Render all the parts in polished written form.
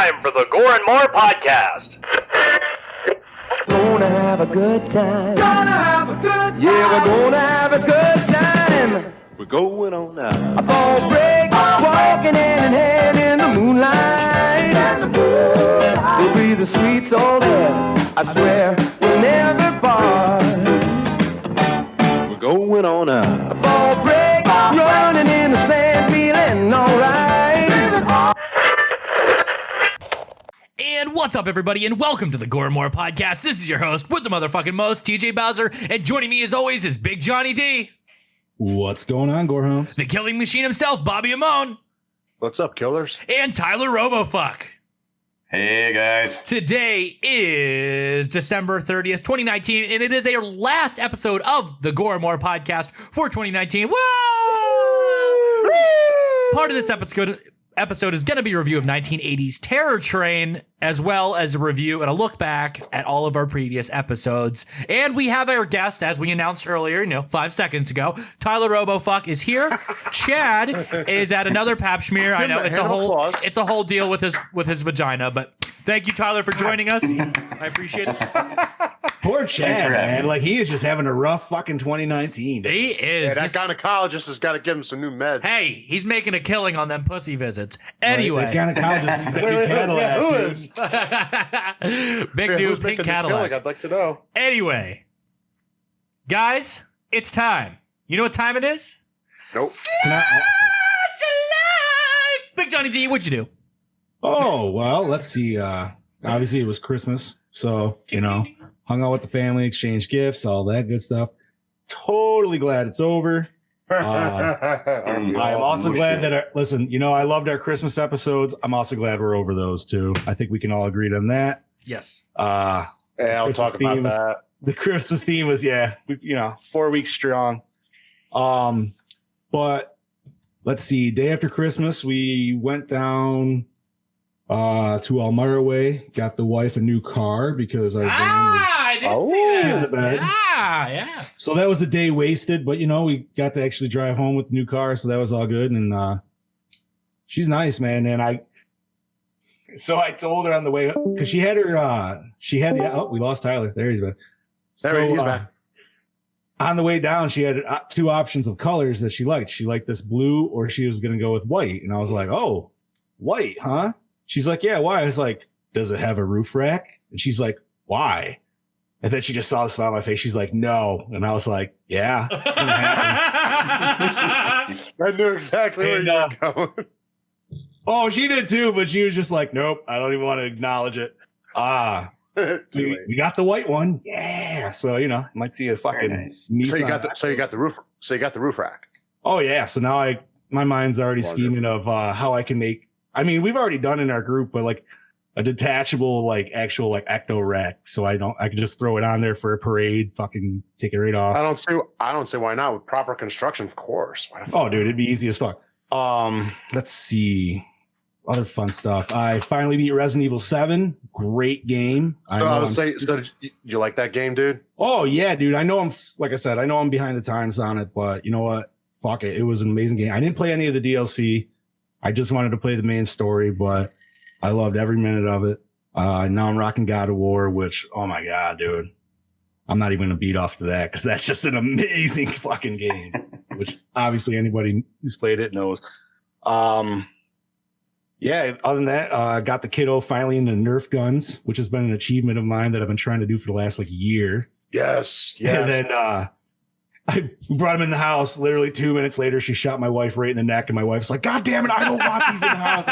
time for the Gore N More podcast. Gonna have a good time. Gonna have a good time. Yeah, we're gonna have a good time. We're going on now. A ball break, walking hand in hand in the moonlight. We'll be the sweet soul there. I swear we'll never part. We're going on now. A ball break, running in the sand, feeling alright. And what's up, everybody, and welcome to the Gore N More podcast. This is your host with the motherfucking most, TJ Bowser, and joining me as always is Big Johnny D. What's going on, Gorehounds? The killing machine himself, Bobby Amon. What's up, killers? And Tyler Robofuck. Hey, guys. Today is December 30th, 2019, and it is our last episode of the Gore N More podcast for 2019. Whoa! Part of this episode is going to be a review of 1980s Terror Train, as well as a review and a look back at all of our previous episodes. And we have our guest, as we announced earlier, 5 seconds ago. Tyler Robofuck is here. Chad is at another pap smear. I know it's a whole deal with his vagina, but thank you, Tyler, for joining us. I appreciate it. Poor Chad, man. Like, he is just having a rough fucking 2019. He is. Hey, that gynecologist has got to give him some new meds. Hey, he's making a killing on them pussy visits. Anyway. Right, the gynecologist needs that new Cadillac. Who is? Big new Who's pink making the Cadillac. killing? I'd like to know. Anyway, guys, it's time. You know what time it is? Nope. Alive! Big Johnny D, what'd you do? Oh, well, let's see. Obviously, it was Christmas. So, hung out with the family, exchanged gifts, all that good stuff. Totally glad it's over. I'm also glad that, I loved our Christmas episodes. I'm also glad we're over those too. I think we can all agree on that. Yes. Yeah, I'll talk about that. The Christmas theme was, 4 weeks strong. But let's see, day after Christmas, we went down to Elmira Way, got the wife a new car because our I didn't see that. in the bed. Yeah. So that was a day wasted, but we got to actually drive home with the new car, so that was all good. And she's nice, man. And I told her on the way, because she had we lost Tyler. There he's back. He's back. On the way down, she had two options of colors that she liked. She liked this blue, or she was going to go with white. And I was like, oh, white, huh? She's like, yeah, why? I was like, does it have a roof rack? And she's like, why? And then she just saw the smile on my face. She's like, no. And I was like, yeah, it's going to happen. I knew exactly where you were going. Oh, she did too, but she was just like, nope, I don't even want to acknowledge it. We got the white one. Yeah. So, might see a fucking nice. So you got the roof rack. Oh, yeah. So now my mind's already scheming of how I can make, we've already done in our group, but like a detachable, actual ecto rack. So I can just throw it on there for a parade, fucking take it right off. I don't see why not with proper construction, of course. Oh, dude, it'd be easy as fuck. Let's see. Other fun stuff. I finally beat Resident Evil 7. Great game. So you like that game, dude? Oh, yeah, dude. I know I'm behind the times on it, but you know what? Fuck it. It was an amazing game. I didn't play any of the DLC. I just wanted to play the main story, but I loved every minute of it. Now I'm rocking God of War, which, oh my God, dude. I'm not even going to beat off to that because that's just an amazing fucking game, which obviously anybody who's played it knows. Yeah, other than that, I got the kiddo finally into Nerf guns, which has been an achievement of mine that I've been trying to do for the last year. Yes. And then I brought him in the house. Literally 2 minutes later, she shot my wife right in the neck, and my wife's like, God damn it, I don't want these in the house.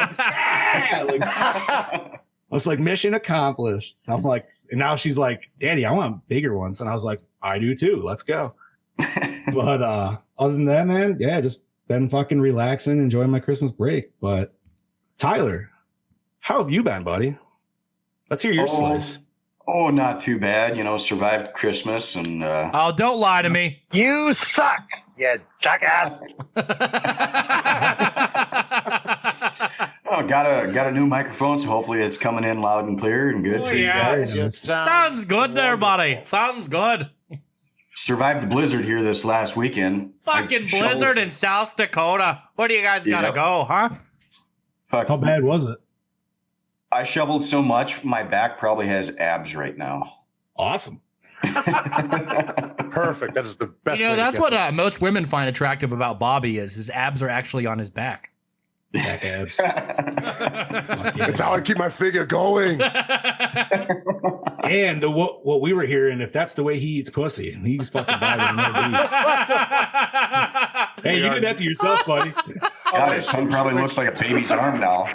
I was like, mission accomplished. I'm like, and now she's like, Daddy, I want bigger ones. And I was like, I do too. Let's go. But other than that, man, yeah, just been fucking relaxing, enjoying my Christmas break. But Tyler, how have you been, buddy? Let's hear your slice. Oh, not too bad. Survived Christmas and. Oh, don't lie to me. You suck, you jackass. Oh, got a new microphone, so hopefully it's coming in loud and clear and good for you guys. Sounds good there, buddy. Sounds good. Survived the blizzard here this last weekend. Fucking blizzard in South Dakota. Where do you guys gotta go, huh? Fuck. How bad was it? I shoveled so much, my back probably has abs right now. Awesome. Perfect. That is the best. You know, way to that's get what them. most women find attractive about Bobby is his abs are actually on his back. Back abs. It's how I keep my figure going. And what we were hearing, if that's the way he eats pussy, he's fucking bothering nobody. Hey, you did that to yourself, buddy. God, his tongue probably looks like a baby's arm now.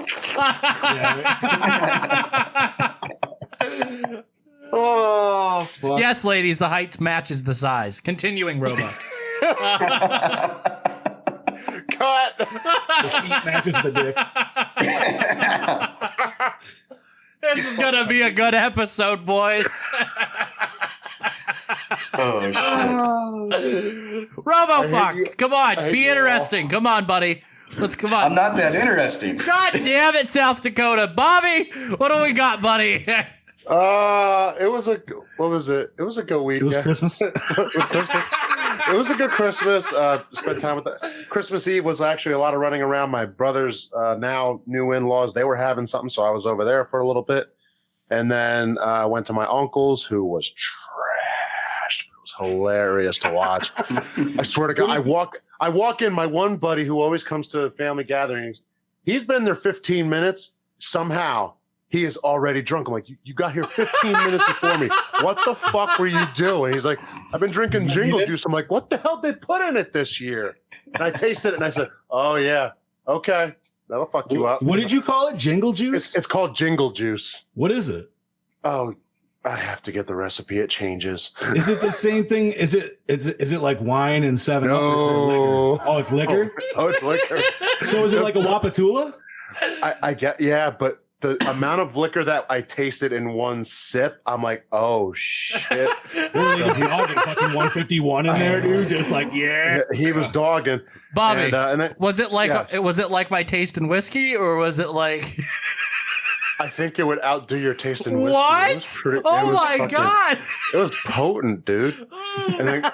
Oh, fuck. Yes, ladies, the height matches the size. Continuing, Roebuck. Cut. The feet matches the dick. This is gonna be a good episode, boys. Oh, shit. Robofuck, come on, hate be you all. interesting. Come on, buddy. Let's come on. I'm not that interesting. God damn it, South Dakota. Bobby, what do we got, buddy? It was a what was it? It was a good week. It was Christmas. It was Christmas. It was a good Christmas. Spent time with Christmas Eve was actually a lot of running around. My brother's now new in-laws, they were having something, so I was over there for a little bit, and then I went to my uncle's, who was trashed. It was hilarious to watch. I swear to God, I walk in. My one buddy who always comes to family gatherings, he's been there 15 minutes. Somehow he is already drunk. I'm like, you got here 15 minutes before me. What the fuck were you doing? He's like, I've been drinking jingle juice. I'm like, what the hell did they put in it this year? And I tasted it and I said, oh yeah, okay, that'll fuck you up. What did you call it? Jingle juice? It's called jingle juice. What is it? Oh, I have to get the recipe. It changes. Is it the same thing? Is it like wine and 7 Up? No. Oh, it's liquor? Oh, it's liquor. So is it like a Wapatula? I get, yeah, but the amount of liquor that I tasted in one sip, I'm like, oh shit. Really, the dogging fucking 151 in there, dude. Just like, yeah. He was dogging. Bobby, And then, was it like Yes. was it like my taste in whiskey, or was it like I think it would outdo your taste in whiskey. what? It was pretty- it Oh was my fucking- god! It was potent, dude. And then,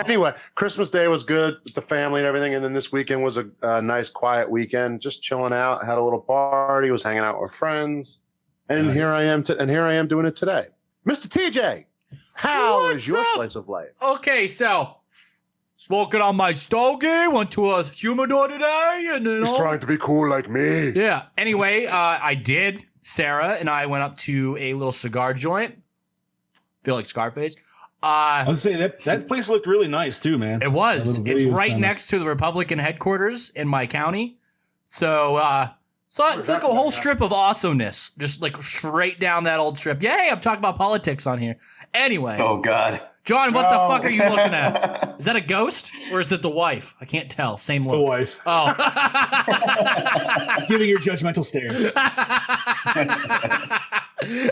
anyway, Christmas Day was good with the family and everything. And then this weekend was a nice, quiet weekend, just chilling out. Had a little party. Was hanging out with friends. And Nice. here I am. And here I am doing it today, Mr. TJ. How is What's your up? slice of life? Okay, so smoking on my stogie. Went to a humidor today, and then He's trying to be cool like me. yeah. Anyway, I did. Sarah and I went up to a little cigar joint. Feel like Scarface. I was saying that place looked really nice too, man. It That was. little It's video was right kinda- next to the Republican headquarters in my county. So, it's like a whole strip of awesomeness, just like straight down that old strip. Yay! I'm talking about politics on here. Anyway, Oh, God. John, what the fuck are you looking at? Is that a ghost or is it the wife? I can't tell. Same The look. wife. Oh. Giving your judgmental stare.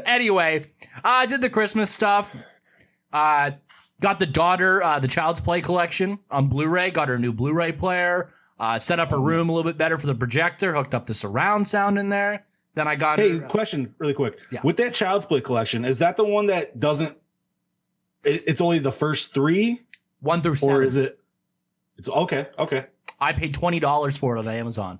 Anyway, I did the Christmas stuff. Got the daughter the Child's Play collection on Blu-ray. Got her a new Blu-ray player. Set up her room a little bit better for the projector. Hooked up the surround sound in there. Then I got Hey, her. question really quick. Yeah. With that Child's Play collection, is that the one that doesn't it's only the first 3? 1 through 7. Or is it it's okay. I paid $20 for it on Amazon.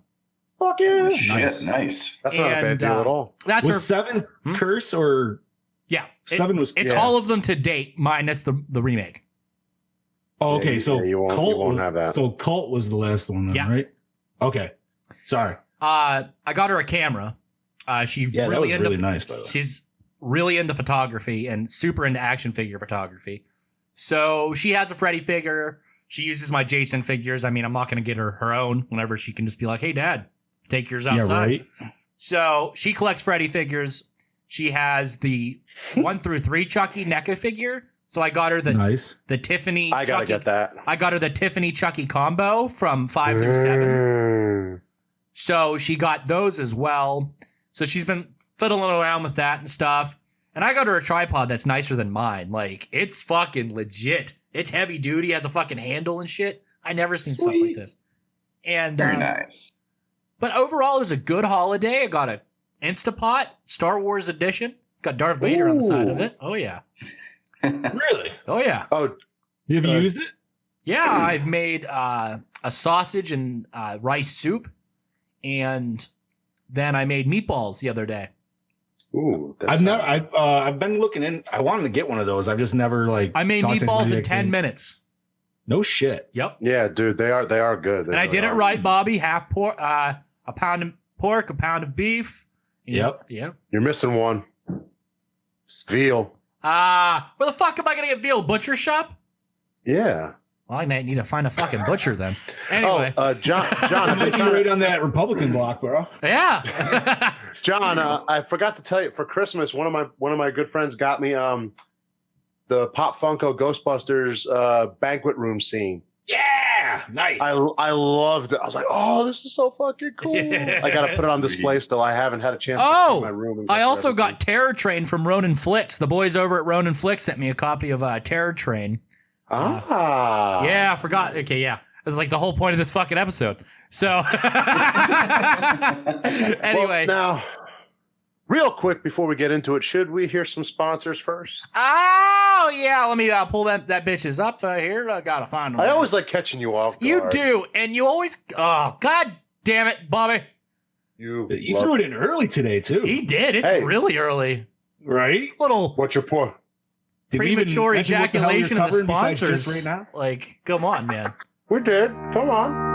Fuck yeah. Shit, nice. That's not a bad And, deal at all. That's Was her. 7 Hmm? curse or Yeah. 7 was It's Yeah. all of them to date, minus the remake. Oh, okay, Yeah, so yeah, you won't was, have that. So Cult was the last one then, Yeah. right? Okay. Sorry. I got her a camera. She's Yeah, that really was into really nice, by the way. She's really into photography and super into action figure photography. So she has a Freddy figure. She uses my Jason figures. I mean, I'm not going to get her own whenever she can just be like, hey, Dad, take yours outside. Yeah, right. So she collects Freddy figures. She has the 1 through 3 Chucky NECA figure. So I got her Nice. the Tiffany. I gotta Chucky, get that. I got her the Tiffany Chucky combo from 5 through 7. So she got those as well. So she's been fiddling around with that and stuff. And I got her a tripod that's nicer than mine. Like, it's fucking legit. It's heavy duty, has a fucking handle and shit. I never seen stuff like Sweet. this. And Very nice. but overall, it was a good holiday. I got a Instapot Star Wars edition. Got Darth Vader on the side of Ooh. it. Oh yeah. Really? Oh yeah. Oh, Have you used it? Yeah, I've made a sausage and rice soup, and then I made meatballs the other day. Ooh, I've been looking in. I wanted to get one of those. I've just never like. I made talked to meatballs anybody in that 10 can- minutes. No shit. Yep. Yeah, dude, they are good. They And I really did it are. right, Bobby. Half pork, a pound of pork, a pound of beef. Yep. Yep. You're missing one. Veal. Where the fuck am I gonna get veal? Butcher shop? Yeah. Well, I need to find a fucking butcher then. Anyway. John, I might be right on that Republican block, bro. Yeah. John, I forgot to tell you, for Christmas, one of my good friends got me the Pop Funko Ghostbusters banquet room scene. Yeah, nice. I loved it. I was like, oh, this is so fucking cool. I got to put it on display still. I haven't had a chance to clean my room. And I also everything. got Terror Train from Ronin Flicks. The boys over at Ronin Flicks sent me a copy of Terror Train. Yeah, I forgot. Okay, yeah. It's like the whole point of this fucking episode. So, anyway. Well, now, real quick before we get into it, should we hear some sponsors first? Oh, yeah. Let me pull that bitches up here. I gotta find them. I always like catching you off guard. You do, and you always. Oh, god damn it, Bobby. You threw it in early today too. He did. It's Hey. really early. Right? Little What's your point? Did we even premature mention what the hell you're ejaculation of the covering besides sponsors. just right now? Like, come on, man. We did. Come on.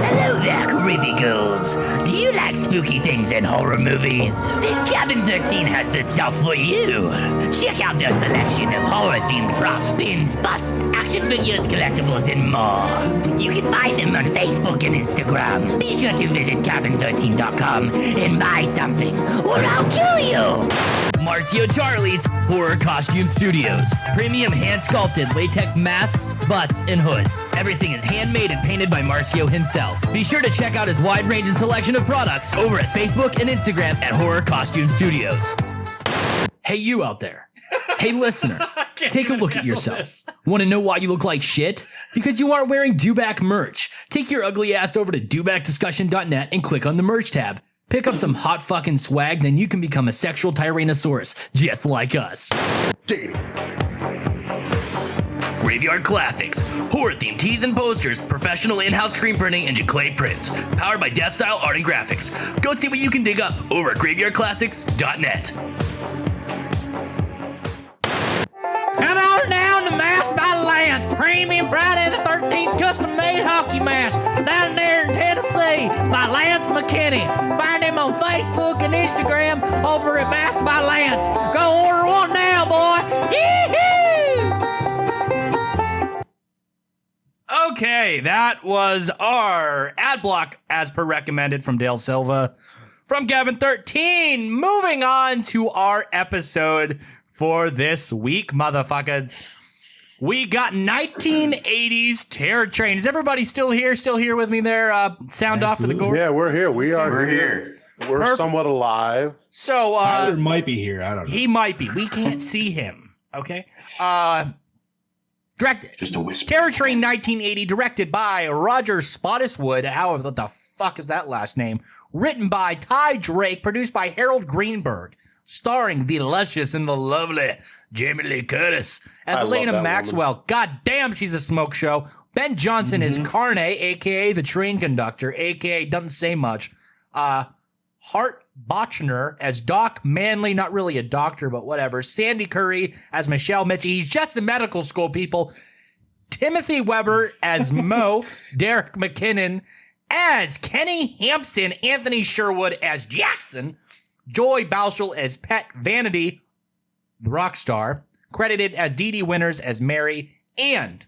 Hello there, creepy ghouls. Do you like spooky things and horror movies? Then Cabin 13 has the stuff for you. Check out their selection of horror-themed props, pins, busts, action figures, collectibles, and more. You can find them on Facebook and Instagram. Be sure to visit cabin13.com and buy something, or I'll kill you. Marcio Charlie's Horror Costume Studios. Premium hand-sculpted latex masks, busts, and hoods. Everything is handmade and painted by Marcio himself. Be sure to check out his wide range and selection of products over at Facebook and Instagram at Horror Costume Studios. Hey, you out there. Hey, listener. Take a look at yourself. Want to know why you look like shit? Because you aren't wearing Dewback merch. Take your ugly ass over to dewbackdiscussion.net and click on the merch tab. Pick up some hot fucking swag, then you can become a sexual Tyrannosaurus, just like us. Graveyard Classics. Horror-themed tees and posters, professional in-house screen printing, and Jaclay prints. Powered by Death Style Art and Graphics. Go see what you can dig up over at graveyardclassics.net. Come on down to Masked by Lance, premium Friday the 13th custom-made hockey mask down there in Tennessee by Lance McKinney. Find him on Facebook and Instagram over at Masked by Lance. Go order one now, boy. Yee-hoo! Okay, that was our ad block as per recommended from Dale Silva from Gavin 13. Moving on to our episode for this week, motherfuckers. We got 1980s Terror Train. Is everybody still here? Still here with me there? Sound off for the Gore? Yeah, we're here. We're here. We're Perfect. somewhat alive. So, Tyler might be here. I don't know. he might be. We can't see him. Okay. Just a whisper. Terror Train 1980, directed by Roger Spottiswoode. However, what the fuck is that last name? Written by Ty Drake, produced by Harold Greenberg, starring the luscious and the lovely Jamie Lee Curtis as I love Elena that Maxwell. God damn, she's a smoke show. Ben Johnson is Carne, aka the train conductor, aka doesn't say much. Hart Botchner as Doc Manley, not really a doctor, but whatever. Sandy Curry as Michelle Mitchie. He's just in medical school, people. Timothy Weber as Mo. Derek McKinnon as Kenny Hampson. Anthony Sherwood as Jackson. Joy Bauschel as Pet Vanity, the rock star. Credited as Dee Dee Winters as Mary. And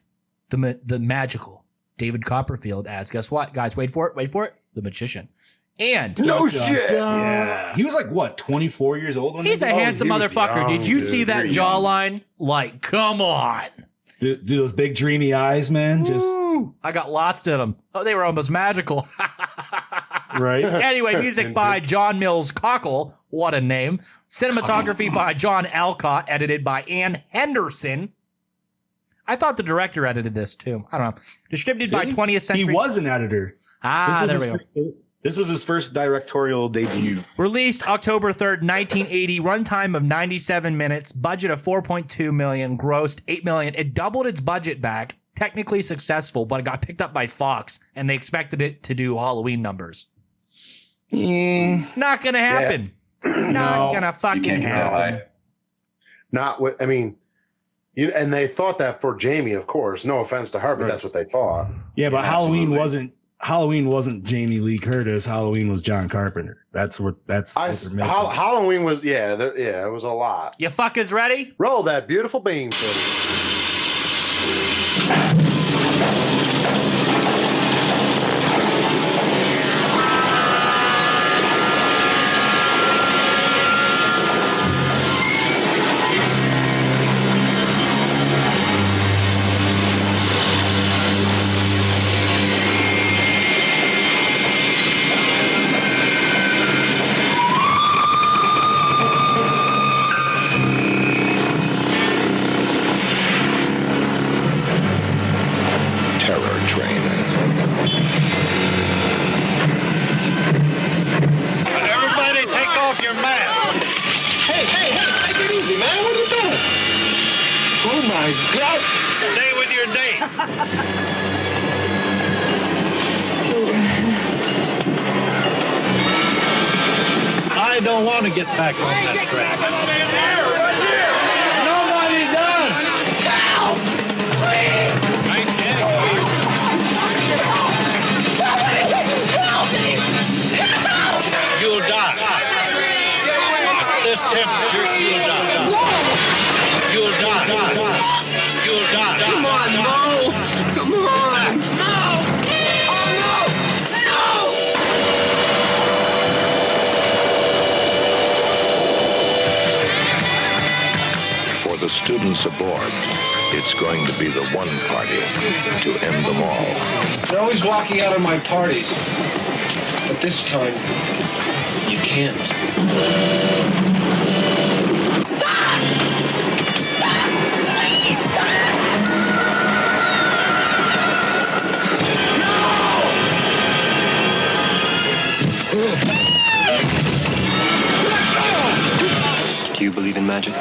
the magical David Copperfield as, guess what, guys? Wait for it. The magician. And No shit. Yeah. He was like, what, 24 years old? When he's a they- handsome he was motherfucker. young, Did you dude. see that Very young. jawline? Like, come on. Do those big dreamy eyes, man. Just Ooh, I got lost in them. Oh, they were almost magical. right. Anyway, music by John Mills Cockle. What a name. Cinematography by John Alcott, edited by Ann Henderson. I thought the director edited this too. I don't know. Distributed by Did he? 20th Century. He was an editor. There we go. This was his first directorial debut. Released October 3rd, 1980. Runtime of 97 minutes. Budget of $4.2 million. Grossed $8 million. It doubled its budget back technically successful, but it got picked up by Fox, and they expected it to do Halloween numbers. Not gonna happen. Not gonna fucking happen. Not what I mean. And they thought that for Jamie, of course. No offense to her, but that's what they thought. Yeah, but Halloween wasn't Jamie Lee Curtis. Halloween was John Carpenter. Halloween was it was a lot. You fuckers ready? Roll that beautiful bean footage. Everybody take off your mask. Hey, take it easy, man. What are you doing? Oh, my God. Stay with your date. I don't want to get back on that track. Nobody does. Help! Please! Nice getting you. Help me! Help! You'll die. At this temperature, you'll die. You'll die. You'll die. Come on, Mo. Come on. No! Oh, no! No! For the students aboard, it's going to be the one party to end them all. They're always walking out of my parties. But this time, you can't. Do you believe in magic?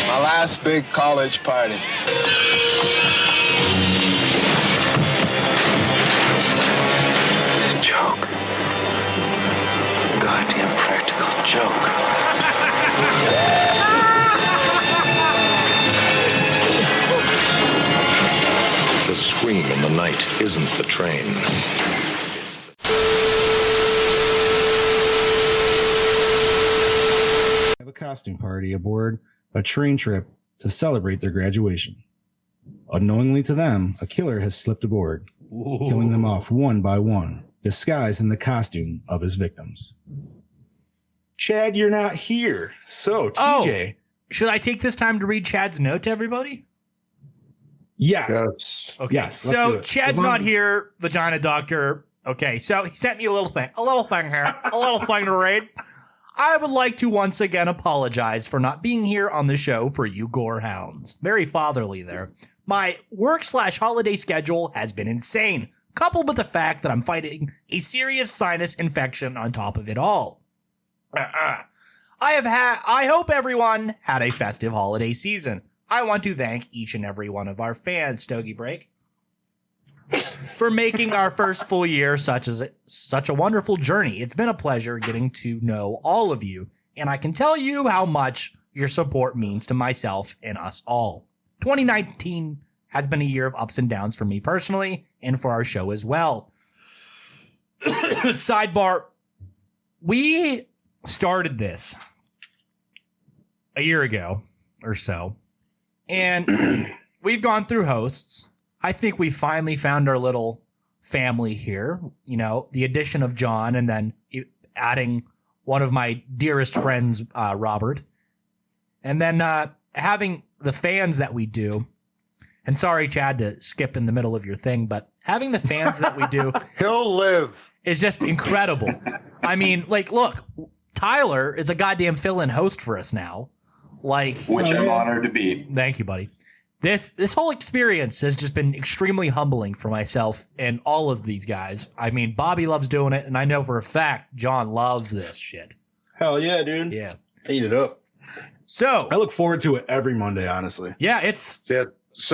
My last big college party. It's a joke. Goddamn practical joke. The scream in the night isn't the train. Have a costume party aboard a train trip to celebrate their graduation. Unknowingly to them, a killer has slipped aboard, killing them off one by one, disguised in the costume of his victims. Chad, you're not here. So, TJ. Should I take this time to read Chad's note to everybody? Yeah. Yes. Okay. Yes, let's do So it. Chad's not here, vagina doctor. Okay. So he sent me a little thing here, a little thing to read. I would like to once again apologize for not being here on the show for you Gorehounds. Very fatherly there. My work/holiday schedule has been insane, coupled with the fact that I'm fighting a serious sinus infection on top of it all. I hope everyone had a festive holiday season. I want to thank each and every one of our fans, Stogie Break, for making our first full year such a wonderful journey. It's been a pleasure getting to know all of you, and I can tell you how much your support means to myself and us all. 2019 has been a year of ups and downs for me personally and for our show as well. Sidebar, we started this a year ago or so, and we've gone through hosts. I think we finally found our little family here. You know, the addition of John and then adding one of my dearest friends, Robert. And then having the fans that we do. And sorry, Chad, to skip in the middle of your thing, but having the fans that we do. He'll live. Is just incredible. I mean, like, look, Tyler is a goddamn fill-in host for us now. Like, Which I'm honored to be. Thank you, buddy. This whole experience has just been extremely humbling for myself and all of these guys. I mean, Bobby loves doing it, and I know for a fact John loves this shit. Hell yeah, dude. Yeah. Eat it up. So I look forward to it every Monday, honestly. Yeah, so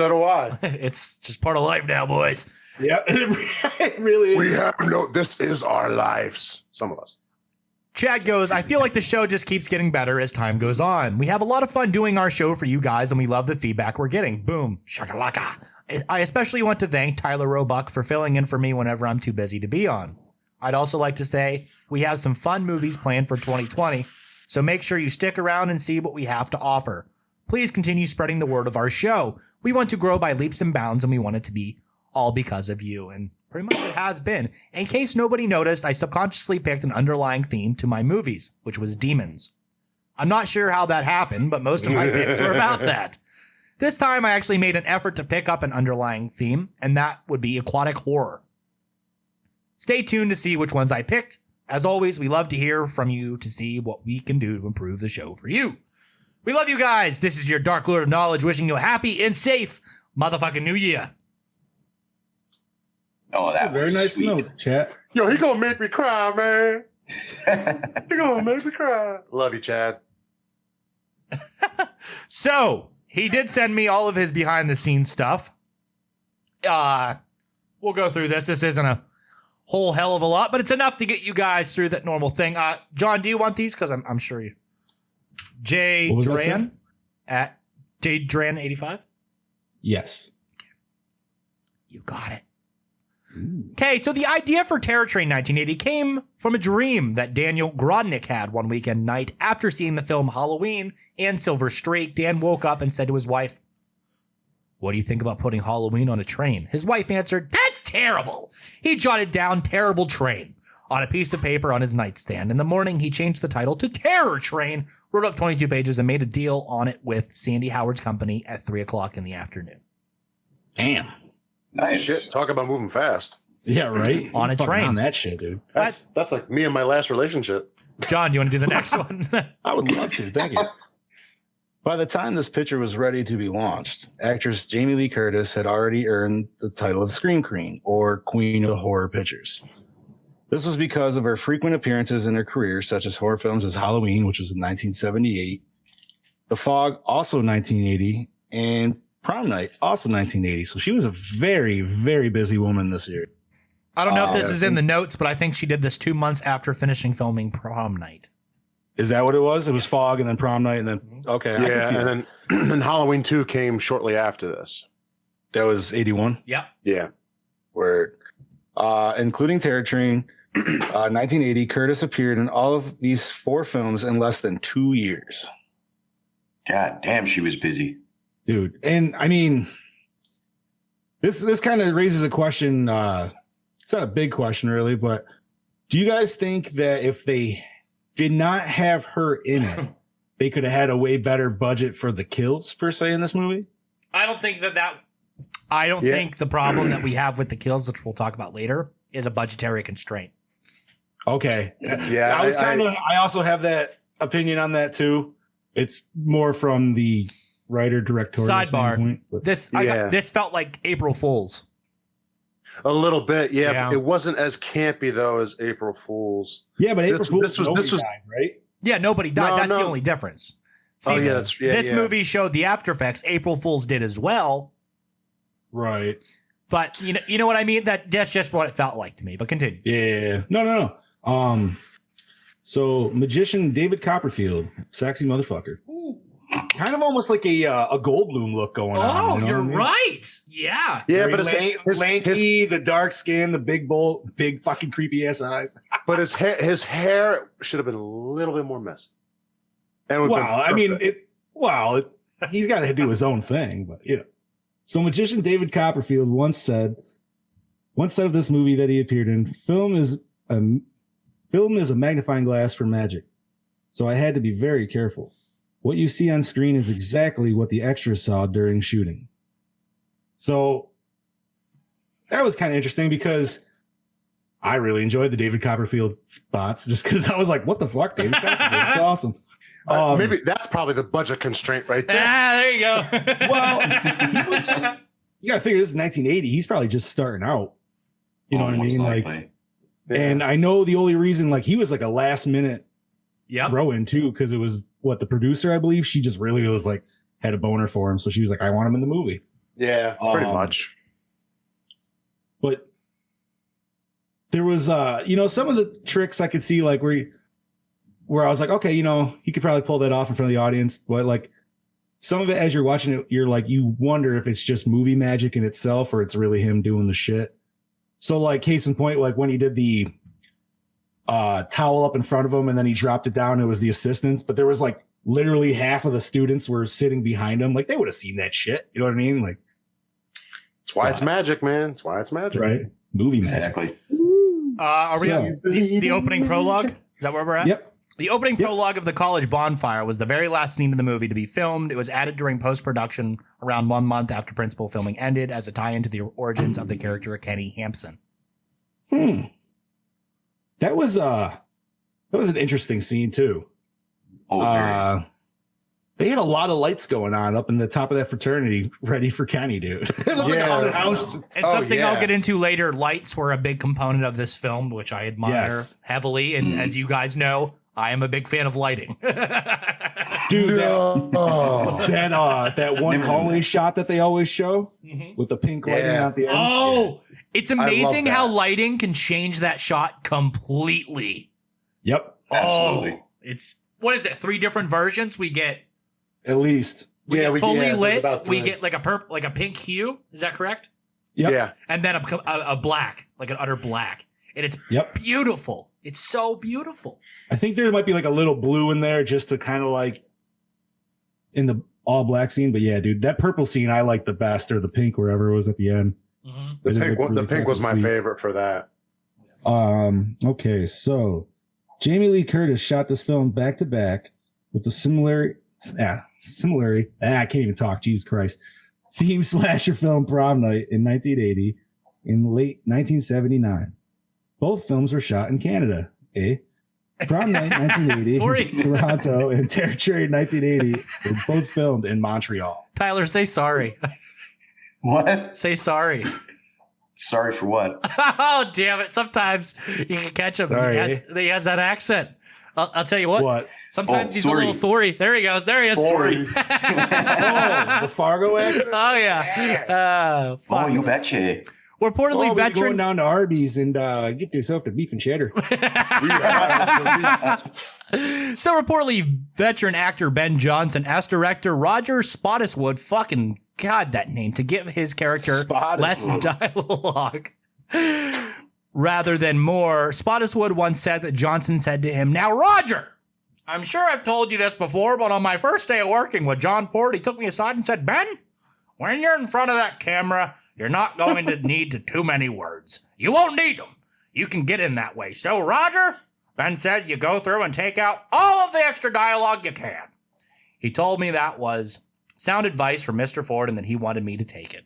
do I. It's just part of life now, boys. Yeah, it really is. This is our lives. Some of us. Chad goes, I feel like the show just keeps getting better as time goes on. We have a lot of fun doing our show for you guys, and we love the feedback we're getting. Boom. Shakalaka. I especially want to thank Tyler Roebuck for filling in for me whenever I'm too busy to be on. I'd also like to say we have some fun movies planned for 2020, so make sure you stick around and see what we have to offer. Please continue spreading the word of our show. We want to grow by leaps and bounds, and we want it to be all because of you. And pretty much it has been. In case nobody noticed, I subconsciously picked an underlying theme to my movies, which was demons. I'm not sure how that happened, but most of my picks were about that. This time I actually made an effort to pick up an underlying theme, and that would be aquatic horror. Stay tuned to see which ones I picked. As always, we love to hear from you to see what we can do to improve the show for you. We love you guys. This is your Dark Lord of Knowledge wishing you a happy and safe motherfucking New Year. Oh, that very was nice sweet. note, chat. Yo, he gonna make me cry, man. He gonna make me cry. Love you, Chad. So he did send me all of his behind the scenes stuff. We'll go through this. This isn't a whole hell of a lot, but it's enough to get you guys through that normal thing. John, do you want these? Because I'm sure you. J Dran at J Dran 85. Yes. You got it. Okay, so the idea for Terror Train 1980 came from a dream that Daniel Grodnick had one weekend night after seeing the film Halloween and Silver Streak. Dan woke up and said to his wife, "What do you think about putting Halloween on a train?" His wife answered, "That's terrible." He jotted down "Terrible Train" on a piece of paper on his nightstand. In the morning, he changed the title to Terror Train, wrote up 22 pages, and made a deal on it with Sandy Howard's company at 3 o'clock in the afternoon. Damn. Nice. Shit, talk about moving fast. Yeah, right. On a Fucking train. On that shit, dude. That's like me and my last relationship. John, do you want to do the next one? I would love to. Thank you. By the time this picture was ready to be launched, actress Jamie Lee Curtis had already earned the title of Scream Queen, or Queen of the Horror Pictures. This was because of her frequent appearances in her career, such as horror films as Halloween, which was in 1978, The Fog, also 1980, and Prom Night, also 1980. So she was a very, very busy woman this year. I don't know if this is in the notes, but I think she did this 2 months after finishing filming Prom Night. Is that what it was? It was Fog and then Prom Night and then, okay. Yeah, and then Halloween 2 came shortly after this. That was 81? Yep. Yeah. Word. Including Terror Train, 1980, Curtis appeared in all of these 4 films in less than 2 years. God damn, she was busy. Dude, and I mean, this kind of raises a question. It's not a big question, really, but do you guys think that if they did not have her in it, they could have had a way better budget for the kills, per se, in this movie? I don't think I don't think the problem that we have with the kills, which we'll talk about later, is a budgetary constraint. Okay. Yeah. I also have that opinion on that, too. It's more from the writer directorial sidebar. This felt like April Fool's. A little bit, yeah. It wasn't as campy though as April Fool's. Yeah, but April Fool's this was died, right? Yeah, nobody died. That's the only difference. See, this movie showed the after effects. April Fool's did as well. Right. But you know what I mean? That's just what it felt like to me. But continue. Yeah. No. So magician David Copperfield, sexy motherfucker. Ooh. Kind of almost like a Goldblum look going on. Oh, you know right. Yeah. Yeah, but it's lanky, the dark skin, the big fucking creepy ass eyes. But his hair should have been a little bit more messy. He's got to do his own thing, but you know. So magician David Copperfield once said of this movie that he appeared in, film is a magnifying glass for magic. So I had to be very careful. What you see on screen is exactly what the extras saw during shooting. So that was kind of interesting because I really enjoyed the David Copperfield spots just because I was like, what the fuck, David Copperfield? It's awesome. Maybe that's probably the budget constraint right there. There you go. Well, he was just, you got to figure this is 1980. He's probably just starting out. You know what I mean? Like, and I know the only reason, like, he was like a last minute throw in too, because it was the producer, I believe. She just really was like, had a boner for him. So she was like, I want him in the movie. Yeah, pretty much. But there was, some of the tricks I could see, like where I was like, okay, he could probably pull that off in front of the audience. But like some of it, as you're watching it, you're like, you wonder if it's just movie magic in itself or it's really him doing the shit. So like case in point, like when he did the towel up in front of him and then he dropped it down, it was the assistants. But there was like literally half of the students were sitting behind him. Like they would have seen that shit. You know what I mean? Like, that's why it's magic, man. That's why it's magic. Right. Movie exactly. magic. Are we on the opening prologue? Is that where we're at? Yep. The opening prologue of the college bonfire was the very last scene of the movie to be filmed. It was added during post-production around 1 month after principal filming ended as a tie-in to the origins of the character Kenny Hampson. That was an interesting scene too. They had a lot of lights going on up in the top of that fraternity ready for Kenny, dude. And something I'll get into later, lights were a big component of this film, which I admire heavily. And as you guys know, I am a big fan of lighting. Dude, that one hallway shot that they always show with the pink lighting out the end. Oh, it's amazing how lighting can change that shot completely. Yep. Absolutely. It's, what is it? 3 different versions we get. At least. We get fully lit. We get like a pink hue. Is that correct? Yep. Yeah. And then a black, like an utter black. And it's beautiful. It's so beautiful. I think there might be like a little blue in there just to kind of like in the all black scene. But yeah, dude, that purple scene I like the best, or the pink, wherever it was at the end. The pink was my favorite for that. Okay, so Jamie Lee Curtis shot this film back to back with the similarity. I can't even talk. Jesus Christ. Theme slasher film Prom Night in 1980 in late 1979. Both films were shot in Canada. Prom Night 1980, Toronto, and Territory 1980 were both filmed in Montreal. Tyler, say sorry. What? Say sorry. Sorry for what? Oh, damn it. Sometimes you can catch him. He has that accent. I'll tell you what. Sometimes he's a little sorry. There he goes. There he is. Sorry. The Fargo accent? Oh, yeah. Oh, you betcha. Reportedly veteran. Going down to Arby's and get yourself to beef and cheddar. So reportedly veteran actor Ben Johnson asked director Roger Spottiswoode, fucking God, that name, to give his character less dialogue rather than more. Spottiswoode once said that Johnson said to him, "Now, Roger, I'm sure I've told you this before, but on my first day of working with John Ford, he took me aside and said, Ben, when you're in front of that camera, you're not going to need too many words. You won't need them. You can get in that way. So, Roger," Ben says, "you go through and take out all of the extra dialogue you can." He told me that was sound advice from Mr. Ford and that he wanted me to take it.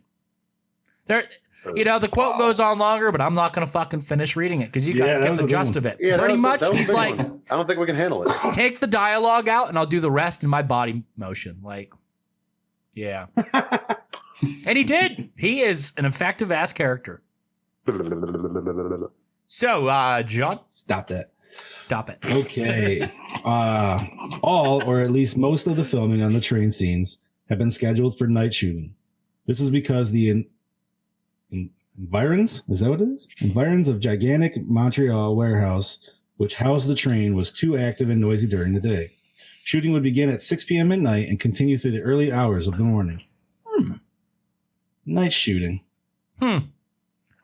The quote goes on longer, but I'm not going to fucking finish reading it because you guys get the gist of it. Yeah, Pretty much, he's like, I don't think we can handle it. Take the dialogue out and I'll do the rest in my body motion. Like, yeah. And he did. He is an effective ass character. So, John. Stop that. Stop it. Okay. All, or at least most of the filming on the train scenes have been scheduled for night shooting. This is because the environs, is that what it is? Environs of gigantic Montreal warehouse, which housed the train, was too active and noisy during the day. Shooting would begin at 6 p.m. at night and continue through the early hours of the morning. Night shooting.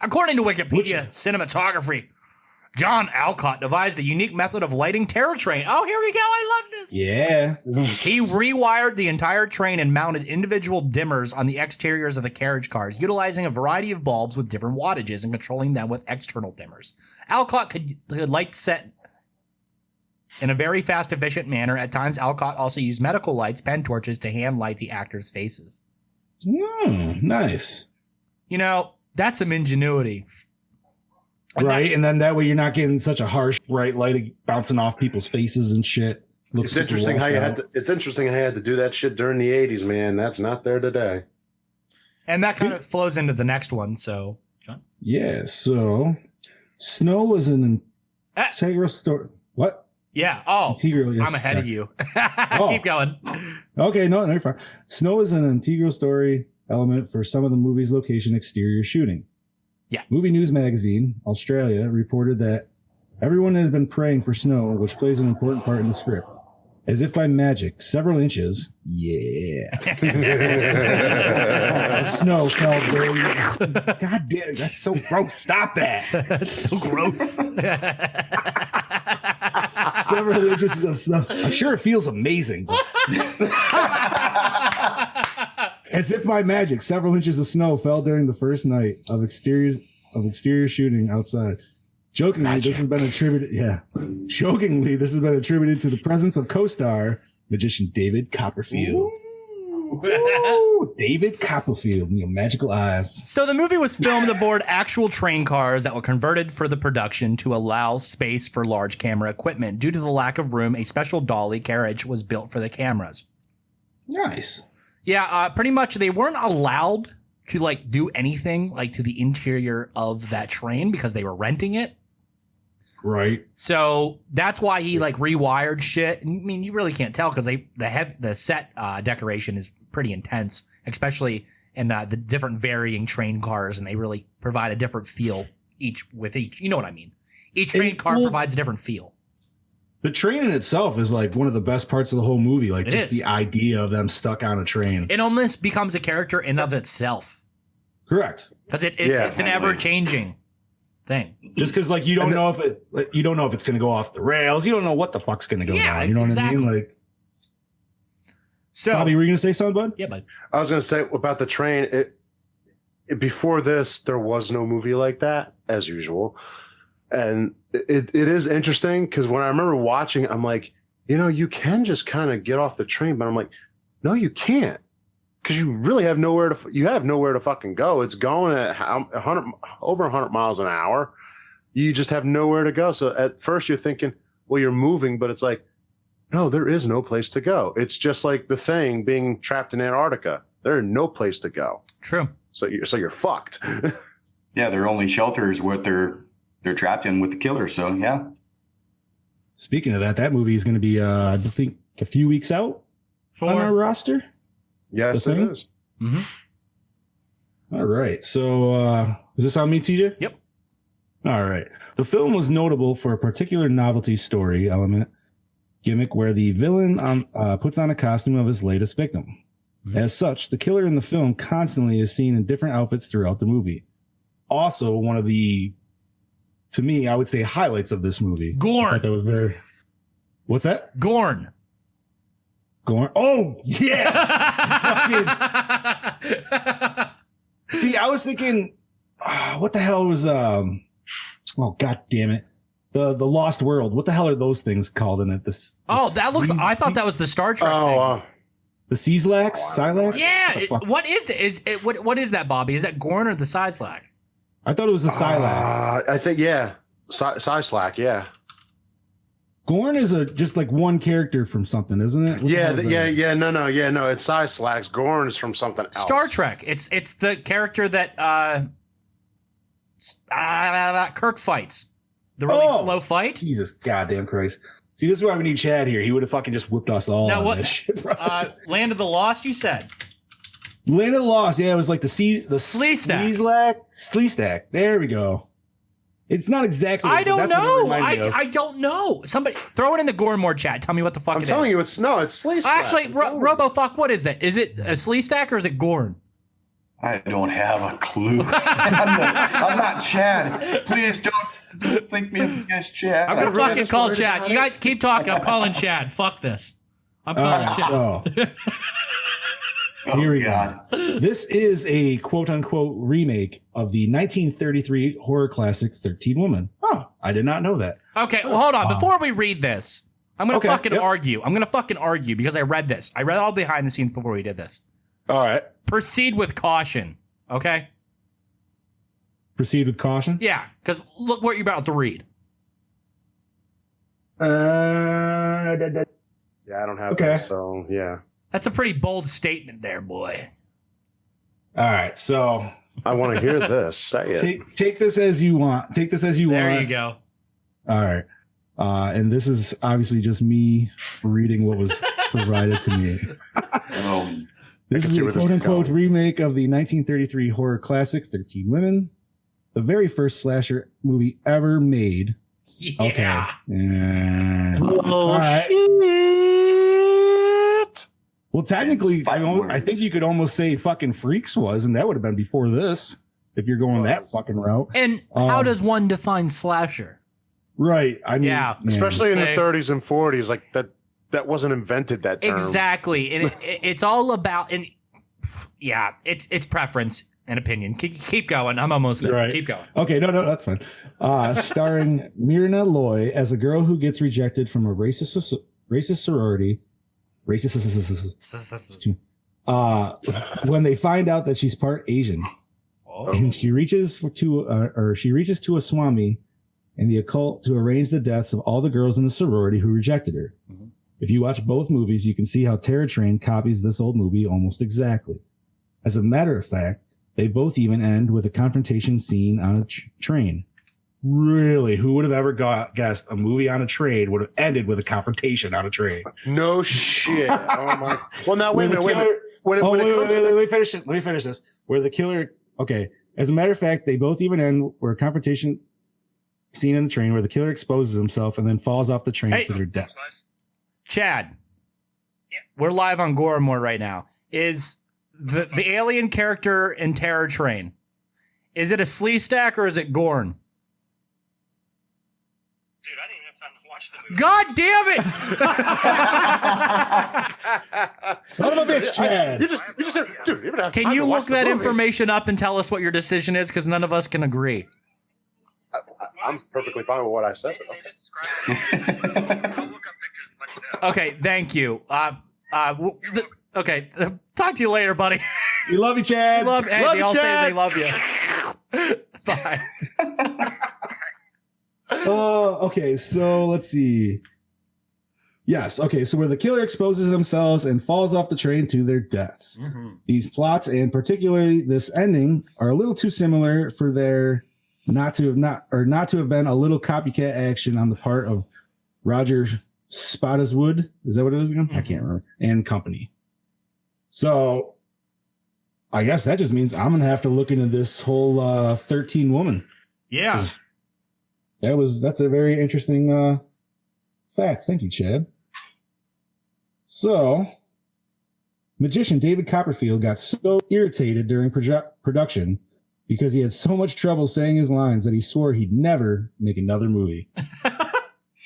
According to Wikipedia, cinematography, John Alcott devised a unique method of lighting Terror Train. Oh, here we go. I love this. Yeah. He rewired the entire train and mounted individual dimmers on the exteriors of the carriage cars, utilizing a variety of bulbs with different wattages and controlling them with external dimmers. Alcott could light the set in a very fast, efficient manner. At times, Alcott also used medical lights, pen torches, to hand light the actors' faces. Nice. That's some ingenuity. Right, and then that way you're not getting such a harsh bright light bouncing off people's faces and shit. It's interesting how you had to. It's interesting how you had to do that shit during the '80s, man. That's not there today. And that kind of flows into the next one. So, John? Yeah. So, Snow was an integral story. What? Yeah. Oh, integral, yes, I'm ahead of you. Oh. Keep going. Okay. No, you're fine. Snow is an integral story element for some of the movie's location exterior shooting. Yeah. Movie News Magazine, Australia, reported that everyone has been praying for snow, which plays an important part in the script. As if by magic, several inches. Yeah. Snow fell very. God damn, that's so gross. Stop that. That's so gross. Several inches of snow. I'm sure it feels amazing. But as if by magic, several inches of snow fell during the first night of exterior shooting outside. Jokingly, this has been attributed. Yeah, jokingly, this has been attributed to the presence of co-star magician David Copperfield. Ooh, David Copperfield, your magical eyes. So the movie was filmed aboard actual train cars that were converted for the production to allow space for large camera equipment. Due to the lack of room, a special dolly carriage was built for the cameras. Nice. Yeah, pretty much they weren't allowed to like do anything like to the interior of that train because they were renting it. Right. So that's why he like rewired shit. I mean, you really can't tell because the set decoration is pretty intense, especially in the different varying train cars, and they really provide a different feel each. You know what I mean? Each train car provides a different feel. The train in itself is like one of the best parts of the whole movie. Like It just is. the idea of them stuck on a train. It almost becomes a character in of itself Correct. because it's an ever changing thing. Just because like you don't know if it's going to go off the rails. You don't know what the fuck's going to go down. You know what I mean? Like. So, Bobby, were you going to say something, bud? Yeah, bud. I was going to say about the train. Before this, there was no movie like that, as usual. And it is interesting because when I remember watching, I'm like, you can just kind of get off the train, but I'm like, no, you can't, because you really have nowhere to fucking go. It's going at over 100 miles an hour. You just have nowhere to go. So at first you're thinking, well, you're moving, but it's like, no, there is no place to go. It's just like the Thing being trapped in Antarctica. There is no place to go. True. So you're fucked. Yeah, their only shelter is what they're trapped in with the killer. So yeah. Speaking of that movie is going to be, I think, a few weeks out on our roster. Yes, it is. All right. So is this on me, TJ? Yep. All right. The film was notable for a particular novelty story element gimmick where the villain puts on a costume of his latest victim. As such, the killer in the film constantly is seen in different outfits throughout the movie. Also, one of the, to me, I would say highlights of this movie. Gorn. I thought that was very. What's that? Gorn. Gorn. Oh yeah. See, I was thinking, what the hell was oh god damn it, the Lost World. What the hell are those things called in it? That looks. I thought that was the Star Trek thing. The Sislax? Silax? Yeah. What is it? What is that, Bobby? Is that Gorn or the Sislac? I thought it was the Silax. I think Sislac. Yeah. Gorn is just like one character from something, isn't it? No. It's Sislax. Gorn is from something else. Star Trek. It's the character that Kirk fights. The really slow fight. Jesus goddamn Christ! See, this is why we need Chad here. He would have fucking just whipped us all. Now, on this shit, bro. Land of the Lost, you said? Land of the Lost, yeah, it was like the Sleestack. Sleestack. There we go. It's not exactly. I don't know. I don't know. Somebody throw it in the Gore N More chat. Tell me what the fuck I'm telling you, it's Sleestack. Actually, Robofuck, what is that? Is it a Sleestack or is it Gorn? I don't have a clue. I'm not Chad. Please don't think me against Chad. I'm gonna fucking call Chad. You guys keep talking. I'm calling Chad. Fuck this. I'm calling Chad. Here we go. This is a quote-unquote remake of the 1933 horror classic 13 Woman. Oh, I did not know that. Okay, well, hold on. Before we read this, I'm going to argue. I'm going to fucking argue because I read this. I read all behind the scenes before we did this. All right. Proceed with caution, okay? Proceed with caution? Yeah, because look what you're about to read. Yeah, I don't have Okay. that, so yeah. That's a pretty bold statement there, boy. All right, so I want to hear this. Say it. take this as you want. Take this as you want. There you go. All right. And this is obviously just me reading what was provided to me. This is a quote-unquote remake of the 1933 horror classic 13 Women, the very first slasher movie ever made. Yeah. Okay. Oh, all right. shit. Well, technically, I think you could almost say fucking Freaks was, and that would have been before this, if you're going that fucking route. And how does one define slasher? Right. I mean, Yeah. Especially in the Say- 30s and 40s, like that wasn't invented, that term. Exactly. And it's all about, and yeah, it's preference and opinion. Keep going. I'm almost there. Right. Keep going. Okay, no, that's fine. Starring Myrna Loy as a girl who gets rejected from a racist sorority. When they find out that she's part Asian, and she reaches to a swami in the occult to arrange the deaths of all the girls in the sorority who rejected her. Mm-hmm. If you watch both movies, you can see how Terror Train copies this old movie almost exactly. As a matter of fact, they both even end with a confrontation scene on a train. Really? Who would have ever guessed a movie on a train would have ended with a confrontation on a train? No shit. Oh my. Well, now wait a minute. Let me finish it. Let me finish this. Where the killer. Okay. As a matter of fact, they both even end where a confrontation scene in the train where the killer exposes himself and then falls off the train to their death. Chad, we're live on Gore N More right now. Is the alien character in Terror Train, is it a Sleestack or is it Gorn? Dude, I didn't even have time to watch the movie. God damn it! Son of a bitch, Chad. You just said, dude, you don't have Can time you to look watch the that movie. information up and tell us what your decision is? Because none of us can agree. I'm perfectly fine with what I said. Okay, thank you. Okay, talk to you later, buddy. We love you, Chad. Love you, all say Chad. they love you. Bye. Oh, okay. So let's see. Yes. Okay. So where the killer exposes themselves and falls off the train to their deaths. Mm-hmm. These plots, and particularly this ending, are a little too similar for there not to have been a little copycat action on the part of Roger Spottiswoode. Is that what it is again? I can't remember. And company. So I guess that just means I'm gonna have to look into this whole 13 Woman. Yeah. That's a very interesting fact. Thank you, Chad. So, magician David Copperfield got so irritated during production because he had so much trouble saying his lines that he swore he'd never make another movie.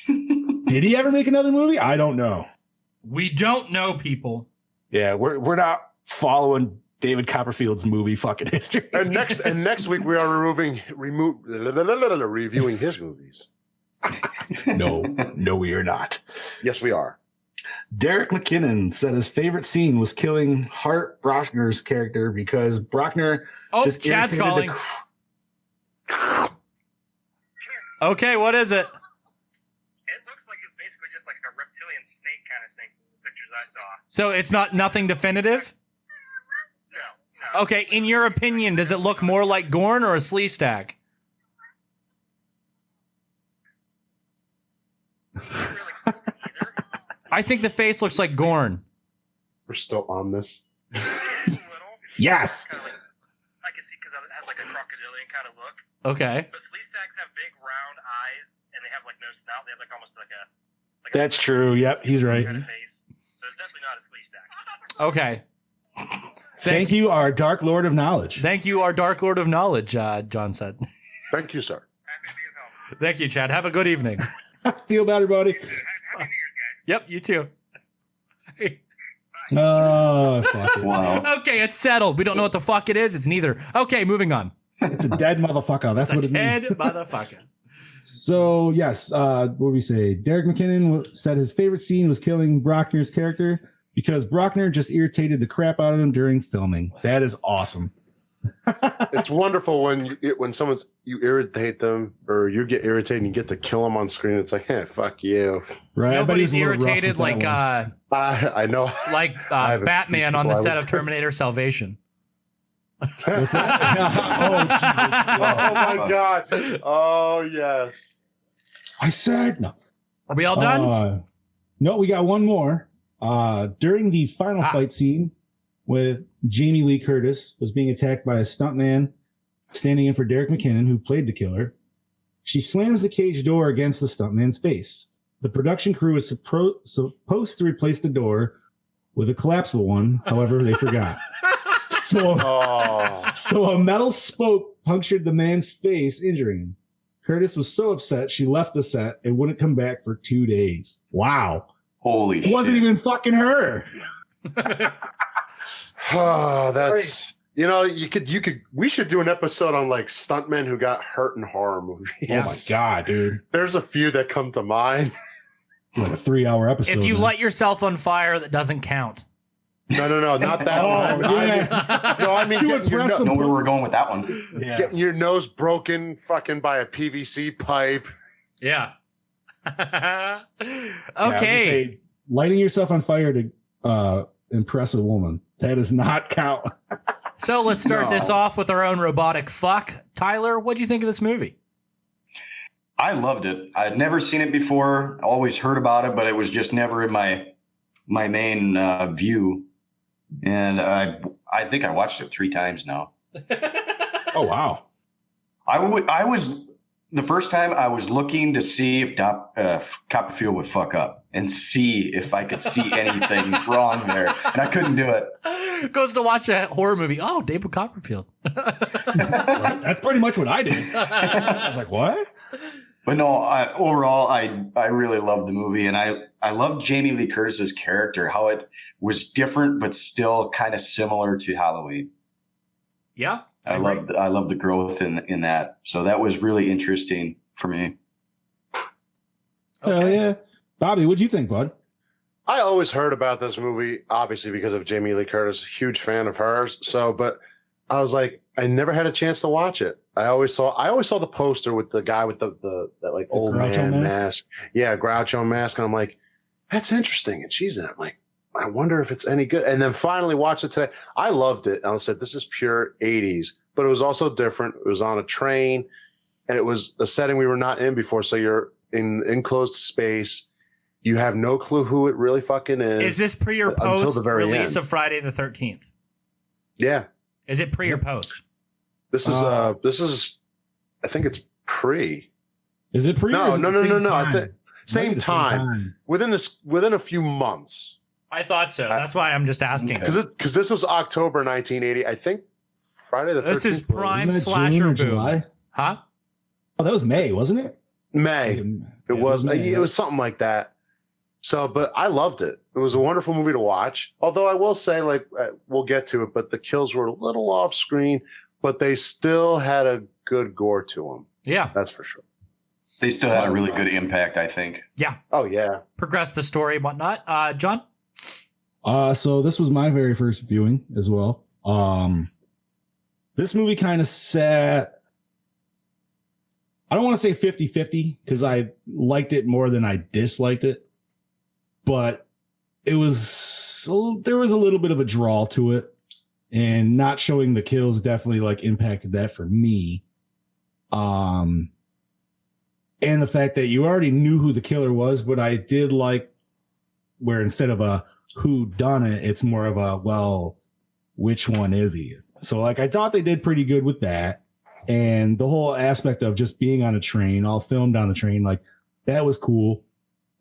Did he ever make another movie? I don't know. We don't know, people. Yeah, we're not following David Copperfield's movie fucking history. And next week we are reviewing his movies. No, we are not. Yes, we are. Derek McKinnon said his favorite scene was killing Hart Brockner's character because Brockner just Chad's irritated calling. Okay, what is it? It looks like it's basically just like a reptilian snake kind of thing from the pictures I saw. So it's nothing definitive? No. Okay, in your opinion, does it look more like Gorn or a Sleestack? I think the face looks like Gorn. We're still on this. Yes. Kind of like, I can see because it has like a crocodilian kind of look. Okay. But Sleestacks have big round eyes and they have like no snout. They have like almost like a. That's true. Yep, he's right. Kind of face. So it's definitely not a Sleestack. Okay. Thank you, our Dark Lord of Knowledge. Thank you, our Dark Lord of Knowledge, John said. Thank you, sir. Happy to be of help. Thank you, Chad. Have a good evening. Feel better, buddy. Happy New Year's, guys. Yep, you too. Oh, fuck it. Wow. Okay, it's settled. We don't know what the fuck it is. It's neither. Okay, moving on. It's a dead motherfucker. That's what it Dead means. motherfucker. So, yes, what do we say? Derek McKinnon said his favorite scene was killing Brockner's character because Brockner just irritated the crap out of him during filming. That is awesome. It's wonderful when you irritate them or you get irritated and you get to kill them on screen. It's like, hey, fuck you. Right. Nobody's irritated like I know. Like Batman on the set of Terminator Salvation. What's that? Oh my God. Oh yes. I said no. Are we all done? No, we got one more. During the final fight scene with Jamie Lee Curtis was being attacked by a stuntman standing in for Derek McKinnon, who played the killer. She slams the cage door against the stuntman's face. The production crew was supposed to replace the door with a collapsible one. However, they forgot. So a metal spoke punctured the man's face, injuring him. Curtis was so upset she left the set and wouldn't come back for 2 days. Wow. Holy shit. It wasn't even fucking her. Oh, that's we should do an episode on like stuntmen who got hurt in horror movies. Oh my God, dude. There's a few that come to mind. Like a 3-hour episode. If you light yourself on fire, that doesn't count. No, not that one. I mean know where we're going with that one. Yeah. Getting your nose broken fucking by a PVC pipe. Yeah. Okay. Yeah, lighting yourself on fire to impress a woman. That does not count. So let's start this off with our own robotic fuck. Tyler, what do you think of this movie? I loved it. I'd never seen it before. Always heard about it, but it was just never in my main view. And I think I watched it 3 times now. Oh wow! I was the first time I was looking to see if Copperfield would fuck up and see if I could see anything wrong there, and I couldn't do it. Goes to watch a horror movie. Oh, David Copperfield. That's pretty much what I did. I was like, what? But no, overall, I really loved the movie, and I loved Jamie Lee Curtis's character, how it was different but still kind of similar to Halloween. Yeah, I love the growth in that. So that was really interesting for me. Hell yeah, Bobby, what'd you think, bud? I always heard about this movie, obviously because of Jamie Lee Curtis, huge fan of hers. So, but I was like, I never had a chance to watch it. I always saw the poster with the guy with that like old man mask. Yeah, Groucho mask. And I'm like, that's interesting. And she's in it. I'm like, I wonder if it's any good. And then finally watched it today. I loved it. And I said, this is pure 80s. But it was also different. It was on a train. And it was a setting we were not in before. So you're in enclosed space. You have no clue who it really fucking is. Is this pre or post release of Friday the 13th? Yeah. Is it pre or post? This is I think it's pre. Is it pre? No. I think same time. Within a few months. I thought so. That's why I'm just asking. Because this was October 1980. I think Friday the 13th. This is prime slasher boom. Huh? Oh, that was May, wasn't it? May. It was something like that. So, but I loved it. It was a wonderful movie to watch. Although I will say, like, we'll get to it, but the kills were a little off screen, but they still had a good gore to them. Yeah. That's for sure. They still had a really good impact, I think. Yeah. Oh, yeah. Progressed the story and whatnot. John? So this was my very first viewing as well. This movie kind of sat, I don't want to say 50-50 because I liked it more than I disliked it. But there was a little bit of a draw to it, and not showing the kills definitely like impacted that for me. And the fact that you already knew who the killer was, but I did like where instead of a who done it, it's more of a, well, which one is he? So like, I thought they did pretty good with that. And the whole aspect of just being on a train, all filmed on the train, like that was cool.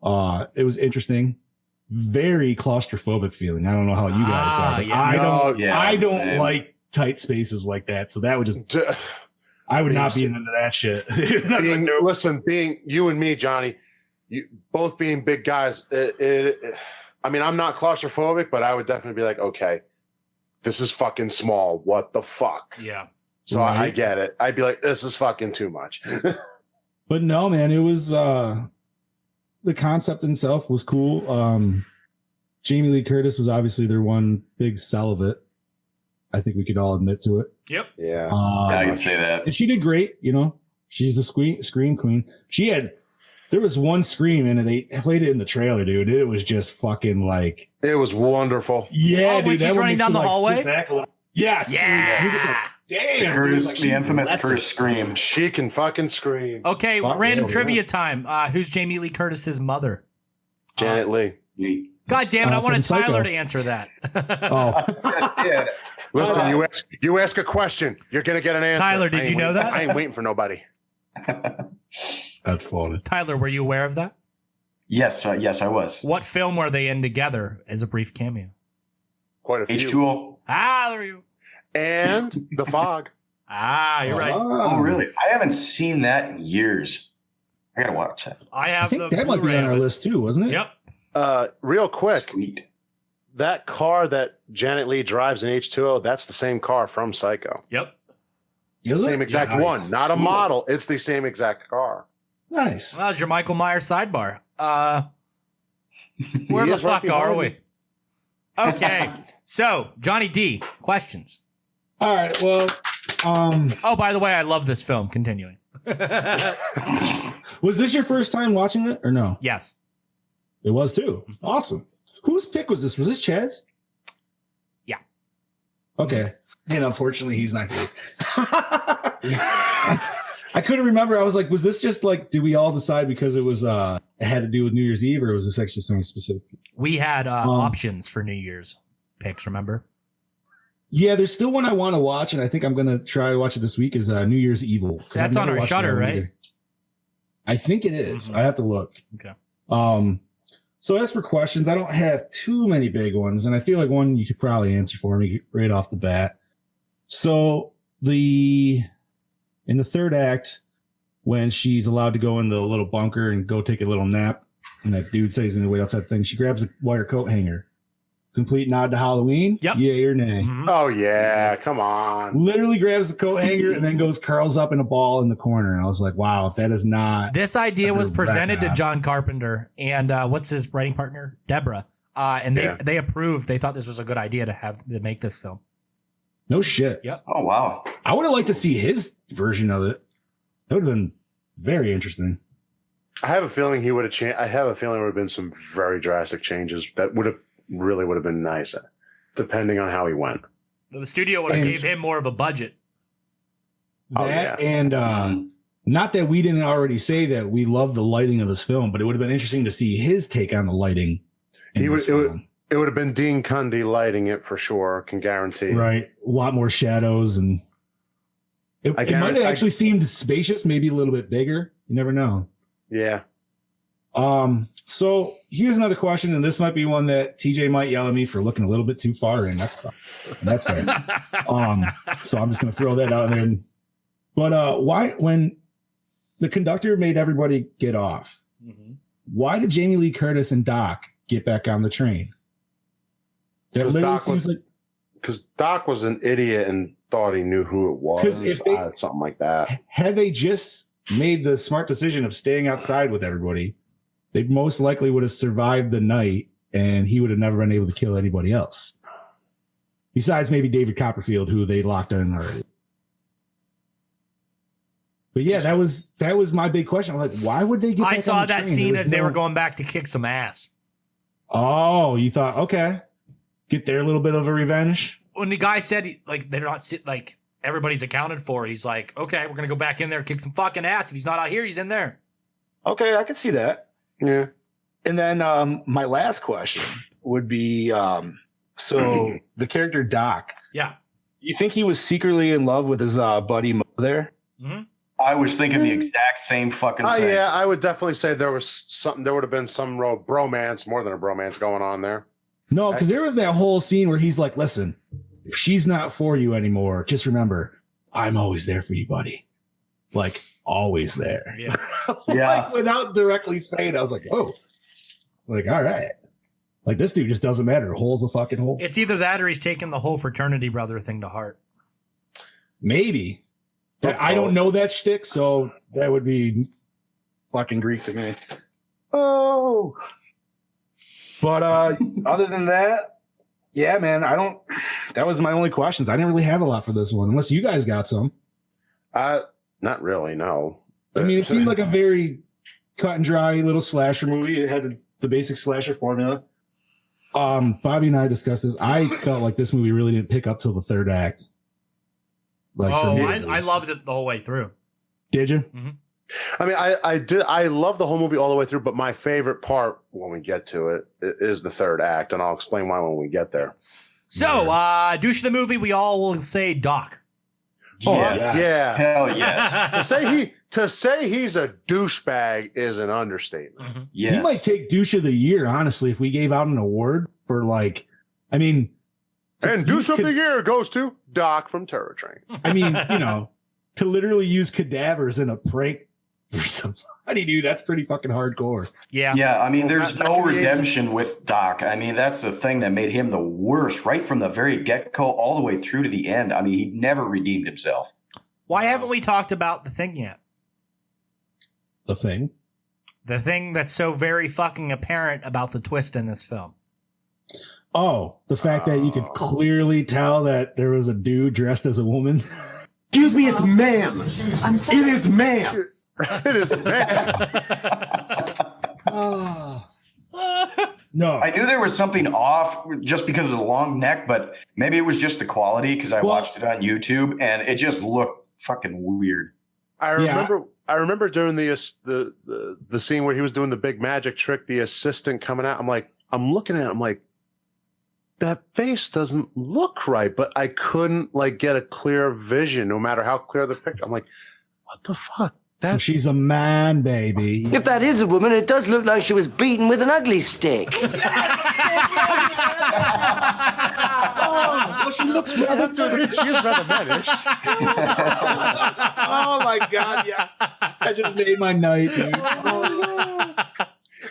It was interesting, very claustrophobic feeling. I don't know how you guys are, but I don't like tight spaces like that. So that would just, I would not be into that shit. Being you and me, Johnny, both being big guys. I mean, I'm not claustrophobic, but I would definitely be like, okay, this is fucking small. What the fuck? Yeah. So right. I get it. I'd be like, this is fucking too much. But no, man, it was, the concept itself was cool. Jamie Lee Curtis was obviously their one big sell of it. I think we could all admit to it. Yep. Yeah. I can say that. And she did great. You know, she's a scream queen. There was one scream and they played it in the trailer, dude. It was just fucking like. It was wonderful. Yeah, when dude. she's running down the hallway? Yes. Yeah. Damn. The infamous Curtis scream. She can fucking scream. Okay, random trivia time. Who's Jamie Lee Curtis's mother? Janet Leigh. God damn it! I wanted from Tyler Psycho. to answer that. Yeah. Listen, you ask a question, you're gonna get an answer. Tyler, did you know that? I ain't waiting for nobody. That's funny. Tyler, were you aware of that? Yes, I was. What film were they in together as a brief cameo? Quite a few. H2O. There you. And The Fog. You're right. Oh, really? I haven't seen that in years. I gotta watch that. I I have think the that might be Blu-ray on our of it. list too, wasn't it? Yep. Real quick, Sweet. that car that Janet Leigh drives in H2O, that's the same car from Psycho. Yep. Is it? Same exact Nice. one, not a model. It's the same exact car. Nice. Well, that was your Michael Myers sidebar. Where He the is right fuck are behind we? Okay, so Johnny D, questions. All right. Well, Oh, by the way, I love this film. Continuing. was this your first time watching it or no? Yes. It was too. Awesome. Whose pick was this? Was this Chad's? Yeah. Okay. And unfortunately, he's not here. I couldn't remember. I was like, was this just like, did we all decide because it was it had to do with New Year's Eve, or was this actually something specific? We had options for New Year's picks, remember? Yeah, there's still one I want to watch, and I think I'm gonna try to watch it this week. Is New Year's Evil? 'Cause That's I've on never our watched Shudder, that one right? either. I think it is. Mhm. I have to look. Okay. So as for questions, I don't have too many big ones, and I feel like one you could probably answer for me right off the bat. So in the third act, when she's allowed to go in the little bunker and go take a little nap, and that dude says he's gonna wait outside the thing, she grabs a wire coat hanger. Complete nod to Halloween. Yep. Yay or nay? Mhm. Oh yeah, come on. Literally grabs the coat hanger and then curls up in a ball in the corner. And I was like, wow, if that is not. This idea was Back presented to off. John Carpenter and what's his writing partner, Deborah, and they approved. They thought this was a good idea to make this film. No shit. Yep. Oh, wow. I would have liked to see his version of it. That would have been very interesting. I have a feeling he would have changed. I have a feeling there would have been some very drastic changes that would have been nice, depending on how he went. The studio would have And- gave him more of a budget. That and not that we didn't already say that we love the lighting of this film, but it would have been interesting to see his take on the lighting. It would have been Dean Cundy lighting it for sure. Can guarantee. Right. A lot more shadows, and it might have actually seemed spacious, maybe a little bit bigger. You never know. Yeah. So here's another question, and this might be one that TJ might yell at me for looking a little bit too far in. That's fine. That's fair. So I'm just gonna throw that out there. But why, when the conductor made everybody get off, why did Jamie Lee Curtis and Doc get back on the train? That literally seems like, because Doc was an idiot and thought he knew who it was. 'Cause if they- Something like that. had they just made the smart decision of staying outside with everybody, they most likely would have survived the night, and he would have never been able to kill anybody else. Besides maybe David Copperfield, who they locked in already. But yeah, that was my big question. I'm like, why would they get back I saw on the that train? scene There was as they no- were going back to kick some ass. Oh, you thought, okay, get their little bit of a revenge. When the guy said they're not like everybody's accounted for, he's like, okay, we're gonna go back in there, kick some fucking ass. If he's not out here, he's in there. Okay, I can see that. Yeah. And then my last question would be, so the character Doc, Yeah. you think he was secretly in love with his buddy Mo there? I was thinking the exact same fucking thing. Yeah, I would definitely say there was something. There would have been some bromance, more than a bromance, going on there. No, because there was that whole scene where he's like, listen, if she's not for you anymore, just remember, I'm always there for you, buddy. Like, always there. Yeah. Yeah. Like, without directly saying it, I was like, oh. Like, all right. Like, this dude just doesn't matter. Hole's a fucking hole. It's either that or he's taking the whole fraternity brother thing to heart. Maybe. But I don't know that shtick, so that would be fucking Greek to me. Oh. But other than that, yeah, man, that was my only questions. I didn't really have a lot for this one, unless you guys got some. Not really, no. I mean, it seemed like a very cut and dry little slasher movie. It had the basic slasher formula. Bobby and I discussed this. I felt like this movie really didn't pick up till the third act. Like, I loved it the whole way through. Did you? Mm-hmm. I mean, I did. I love the whole movie all the way through, but my favorite part when we get to it is the third act, and I'll explain why when we get there. So, douche of the movie, we all will say Doc. Yes. Yeah. Hell yes. to say he's a douchebag is an understatement. Mm-hmm. Yes. He might take douche of the year, honestly, if we gave out an award for like, I mean. And douche of the year goes to Doc from Terror Train. I mean, you know, to literally use cadavers in a prank for somebody, dude, that's pretty fucking hardcore. Yeah. Yeah, I mean, there's no redemption with Doc. I mean, that's the thing that made him the worst, right from the very get-go all the way through to the end. I mean, he never redeemed himself. Why haven't we talked about the thing yet? The thing? The thing that's so very fucking apparent about the twist in this film. Oh, the fact that you could clearly tell that there was a dude dressed as a woman. Excuse me, it's ma'am. It is ma'am. It is man. No. I knew there was something off just because of the long neck, but maybe it was just the quality because I watched it on YouTube and it just looked fucking weird. I remember during the scene where he was doing the big magic trick, the assistant coming out. I'm looking at it, I'm like, that face doesn't look right, but I couldn't like get a clear vision, no matter how clear the picture. I'm like, what the fuck? She's a man, baby. If that is a woman, it does look like she was beaten with an ugly stick. Well, she looks rather. She is rather mannish. Oh my god, yeah. I just made my night, dude.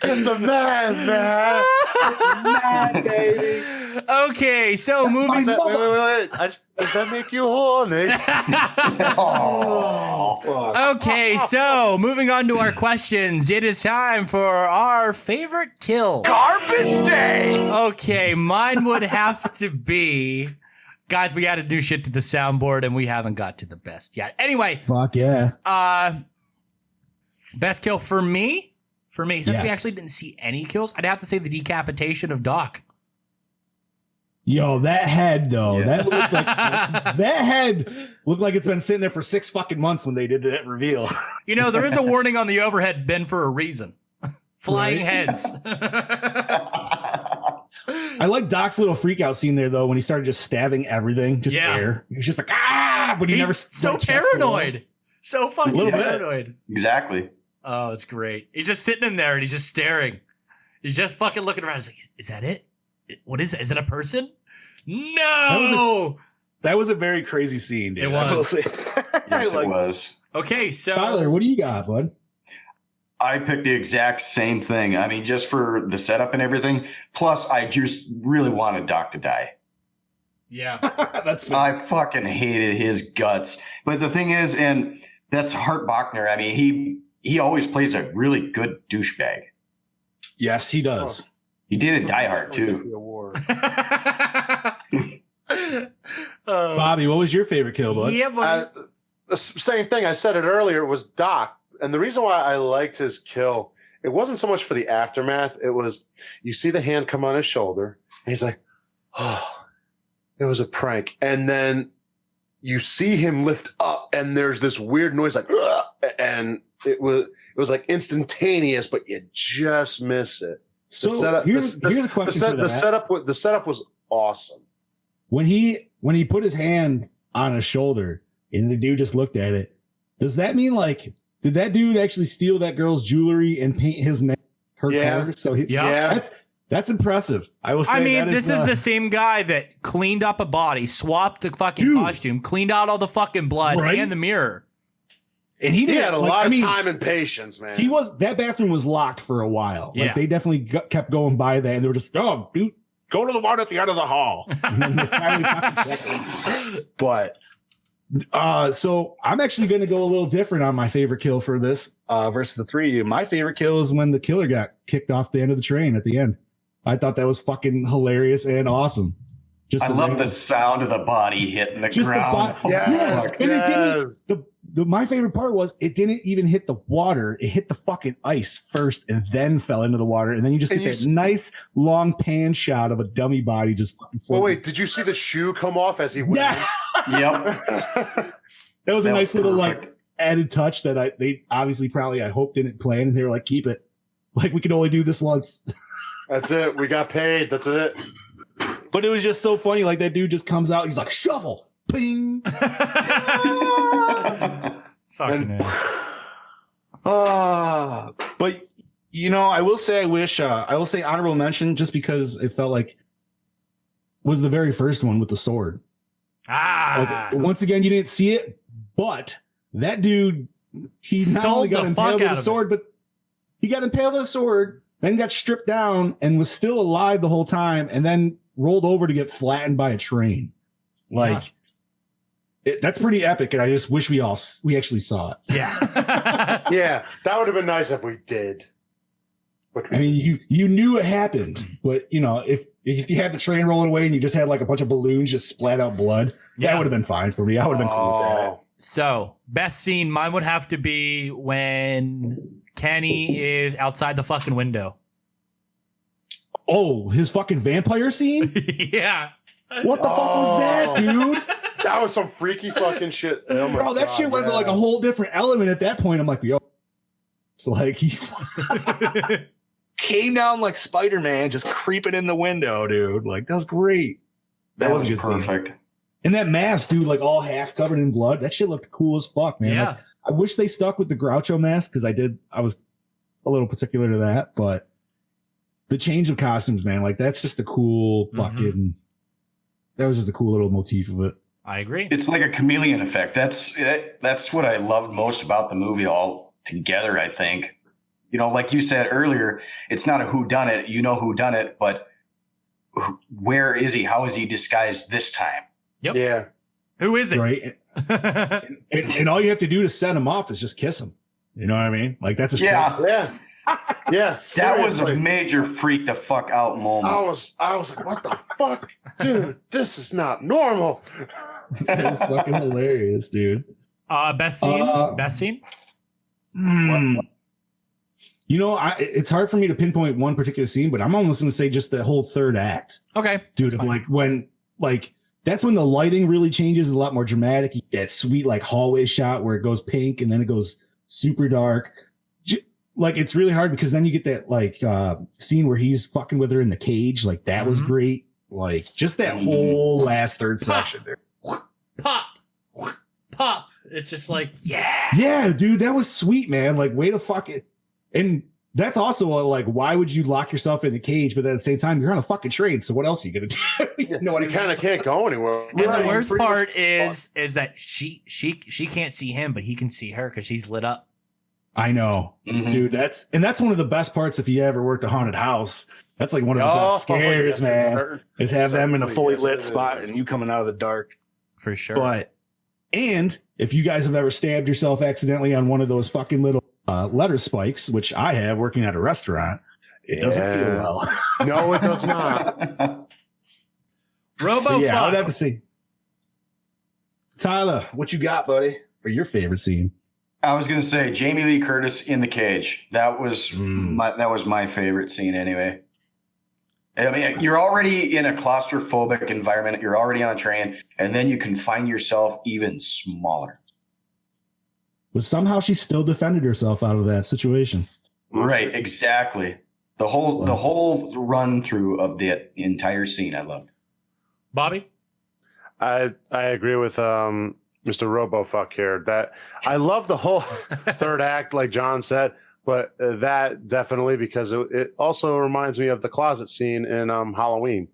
It's a man. It's a man, baby. Okay, so moving. Wait. Does that make you horny? Okay, so moving on to our questions. It is time for our favorite kill. Garbage day. Okay, mine would have to be. Guys, we got to do shit to the soundboard, and we haven't got to the best yet. Anyway. Fuck yeah. Best kill for me, since we Yes. actually didn't see any kills, I'd have to say the decapitation of Doc. Yo, that head though, Yes. that head looked like it's been sitting there for 6 fucking months when they did that reveal. You know, there is a warning on the overhead bin for a reason. Flying heads. I like Doc's little freak out scene there though when he started just stabbing everything, just air. He was just like but he He's never so like, checked the wall. paranoid. So fucking Little bit. paranoid. Exactly. Oh, it's great. He's just sitting in there and he's just staring. He's just fucking looking around. He's like, is that it? What is it? Is it a person? No. That was a very crazy scene, dude. It was. I will say. Yes, it was. Okay, so Tyler, what do you got, bud? I picked the exact same thing. I mean, just for the setup and everything. Plus, I just really wanted Doc to die. yeah. That's fine. I fucking hated his guts. But the thing is, and that's Hart Bachner. I mean, he always plays a really good douchebag. Yes, he does. He did in Die Hard too. Bobby, what was your favorite kill, bud? Yeah, but The same thing. I said it earlier. It was Doc. And the reason why I liked his kill, it wasn't so much for the aftermath. It was, you see the hand come on his shoulder, and he's like, oh, it was a prank. And then you see him lift up, and there's this weird noise like, ugh, and it was like instantaneous, but you just miss it. So here's a question for that. The setup was awesome. When he put his hand on his shoulder and the dude just looked at it, does that mean like, did that dude actually steal that girl's jewelry and paint his neck her color? So that's impressive. I will say. I mean, this is the same guy that cleaned up a body, swapped the fucking costume, cleaned out all the fucking blood and the mirror. And he had a lot of time and patience, man. That bathroom was locked for a while. Like Yeah. they definitely kept going by that, and they were just, oh, dude, go to the one at the end of the hall. And then they finally fucking checked it. But so I'm actually going to go a little different on my favorite kill for this versus the three of you. My favorite kill is when the killer got kicked off the end of the train at the end. I thought that was fucking hilarious and awesome. I love the sound of the body hitting the ground. Yes. And it didn't. My favorite part was it didn't even hit the water. It hit the fucking ice first and then fell into the water. And then you just get that nice long pan shot of a dummy body just fucking floating. Oh, wait. Did you see the shoe come off as he went? Yeah. Yep. That was a nice little like added touch that they obviously probably I hope didn't plan. And they were like, keep it. Like, we can only do this once. That's it. We got paid. That's it. But it was just so funny. Like, that dude just comes out. He's like, shovel. Ping. Fucking but you know, I will say I will say honorable mention just because it felt like was the very first one with the sword. Like, once again, you didn't see it, but that dude, he not only got impaled with a sword, but he got impaled with a sword, then got stripped down and was still alive the whole time, and then rolled over to get flattened by a train. Like, that's pretty epic, and I just wish we actually saw it. Yeah. Yeah, that would have been nice if we did. I mean, you knew it happened, but you know, if you had the train rolling away and you just had like a bunch of balloons just splat out blood, that would have been fine for me. I would have been cool with that. So, best scene, mine would have to be when Kenny is outside the fucking window. Oh, his fucking vampire scene? Yeah. What the fuck was that, dude? That was some freaky fucking shit. Oh Bro, that shit went to like a whole different element at that point. I'm like, yo. It's like he came down like Spider-Man, just creeping in the window, dude. Like, that was great. That was a good perfect. Scene. And that mask, dude, like all half covered in blood. That shit looked cool as fuck, man. Yeah. Like, I wish they stuck with the Groucho mask because I was a little particular to that, but the change of costumes, man, like that's just a cool fucking. That was just a cool little motif of it. I agree. It's like a chameleon effect. That's what I loved most about the movie all together, I think. You know, like you said earlier, it's not a whodunit. You know who done it, but where is he? How is he disguised this time? Yep. Yeah. Who is it? Right. and all you have to do to set him off is just kiss him. You know what I mean? Like that's a yeah. That was a major freak the fuck out moment. I was like, what the fuck, dude? This is not normal. So fucking hilarious, dude. Best scene. Best scene. You know, it's hard for me to pinpoint one particular scene, but I'm almost going to say just the whole third act. Okay, dude. Like when that's when the lighting really changes, a lot more dramatic. You get that sweet like hallway shot where it goes pink and then it goes super dark. Like it's really hard because then you get that like scene where he's fucking with her in the cage. Like that was great. Like just that whole last third section there. Pop. It's just like, yeah, dude, that was sweet, man. Like way to fuck it. And that's also like, why would you lock yourself in the cage? But at the same time, you're on a fucking train. So what else are you gonna do? You know what? You kind of can't go anywhere. And the worst part is that she can't see him, but he can see her because she's lit up. I know, dude. That's one of the best parts. If you ever worked a haunted house, that's like one of the best scares, man. Is have them in a fully lit spot and you coming out of the dark. For sure. But and if you guys have ever stabbed yourself accidentally on one of those fucking little letter spikes, which I have working at a restaurant, it doesn't feel well. No, it does not. Robofuck. So yeah, I would have to see. Tyler, what you got, buddy, for your favorite scene? I was gonna say Jamie Lee Curtis in the cage. That was my favorite scene anyway. I mean, you're already in a claustrophobic environment. You're already on a train, and then you can find yourself even smaller. But somehow she still defended herself out of that situation. Right, exactly. The whole run through of the entire scene, I loved. Bobby, I agree with Mr. Robofuck here. That I love the whole third act, like John said, but that definitely because it also reminds me of the closet scene in Halloween.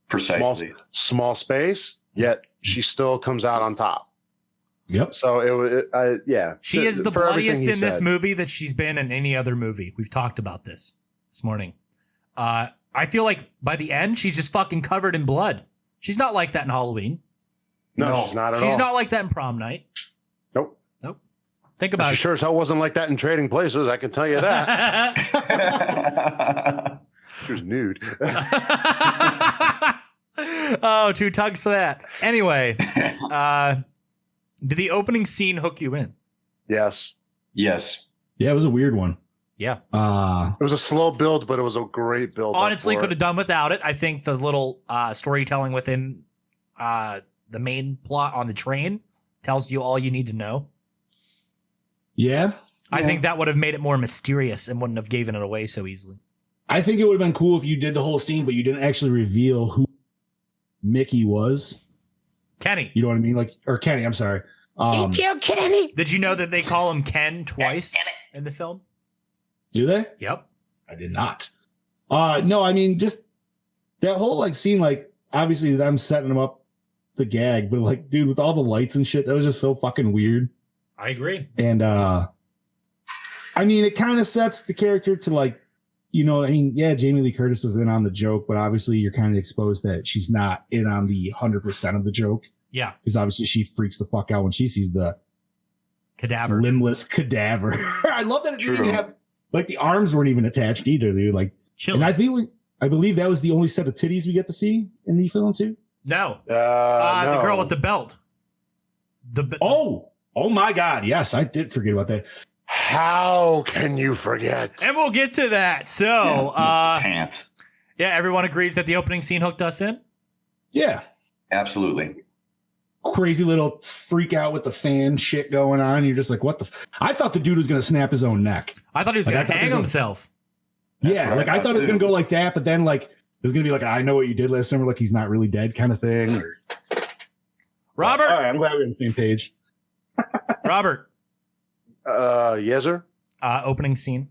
Precisely, small space, yet she still comes out on top. Yep. So she is the bloodiest in this movie that she's been in any other movie. We've talked about this morning. I feel like by the end she's just fucking covered in blood. She's not like that in Halloween. No, she's not at all. She's not like that in Prom Night. Nope. Think about it. She sure as hell wasn't like that in Trading Places. I can tell you that. She was nude. Oh, 2 tugs for that. Anyway, did the opening scene hook you in? Yes. Yes. Yeah, it was a weird one. Yeah. It was a slow build, but it was a great build. Honestly, could have done without it. I think the little storytelling within the main plot on the train tells you all you need to know. Yeah. I think that would have made it more mysterious and wouldn't have given it away so easily. I think it would have been cool if you did the whole scene, but you didn't actually reveal who Mickey was. Kenny. You know what I mean? Or Kenny, I'm sorry. He killed Kenny. Did you know that they call him Ken twice in the film? Do they? Yep. I did not. No, I mean, just that whole scene, obviously them setting him up the gag, but dude, with all the lights and shit, that was just so fucking weird. I agree. And I mean, it kind of sets the character to Jamie Lee Curtis is in on the joke, but obviously you're kind of exposed that she's not in on the 100% of the joke. Yeah. Because obviously she freaks the fuck out when she sees the cadaver, limbless cadaver. I love that it didn't even have the arms weren't even attached either, dude. Chilling. And I believe that was the only set of titties we get to see in the film too. No. No. The girl with the belt. Oh my God. Yes, I did forget about that. How can you forget? And we'll get to that. So, pants. Yeah, everyone agrees that the opening scene hooked us in? Yeah. Absolutely. Crazy little freak out with the fan shit going on. You're just like, what the? I thought the dude was going to snap his own neck. I thought he was going to hang himself. Yeah, I thought it was going to go like that, but then it was going to be I know what you did last summer, he's not really dead kind of thing. Robert. All right, I'm glad we're on the same page. Robert. Yes, sir. Opening scene.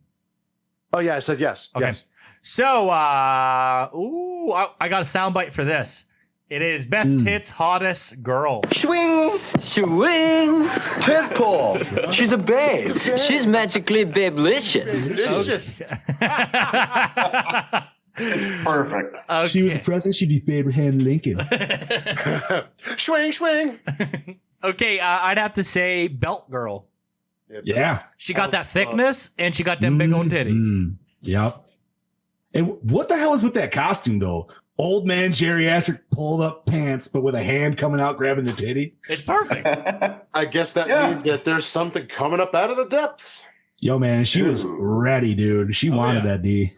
Oh yeah, I said yes. Okay. Yes. So, I got a soundbite for this. It is best hits, hottest girl. Swing, swing, Pitbull. She's a babe. She's magically babelicious. Perfect. Okay. She was the president. She'd be Abraham Lincoln. Swing, swing. Okay, I'd have to say belt girl. Yeah. She got that thickness and she got them big old titties. Yep. And what the hell is with that costume though? Old man geriatric pulled up pants, but with a hand coming out grabbing the titty. It's perfect. I guess that means that there's something coming up out of the depths. Yo, man, she was ready, dude. She wanted that D.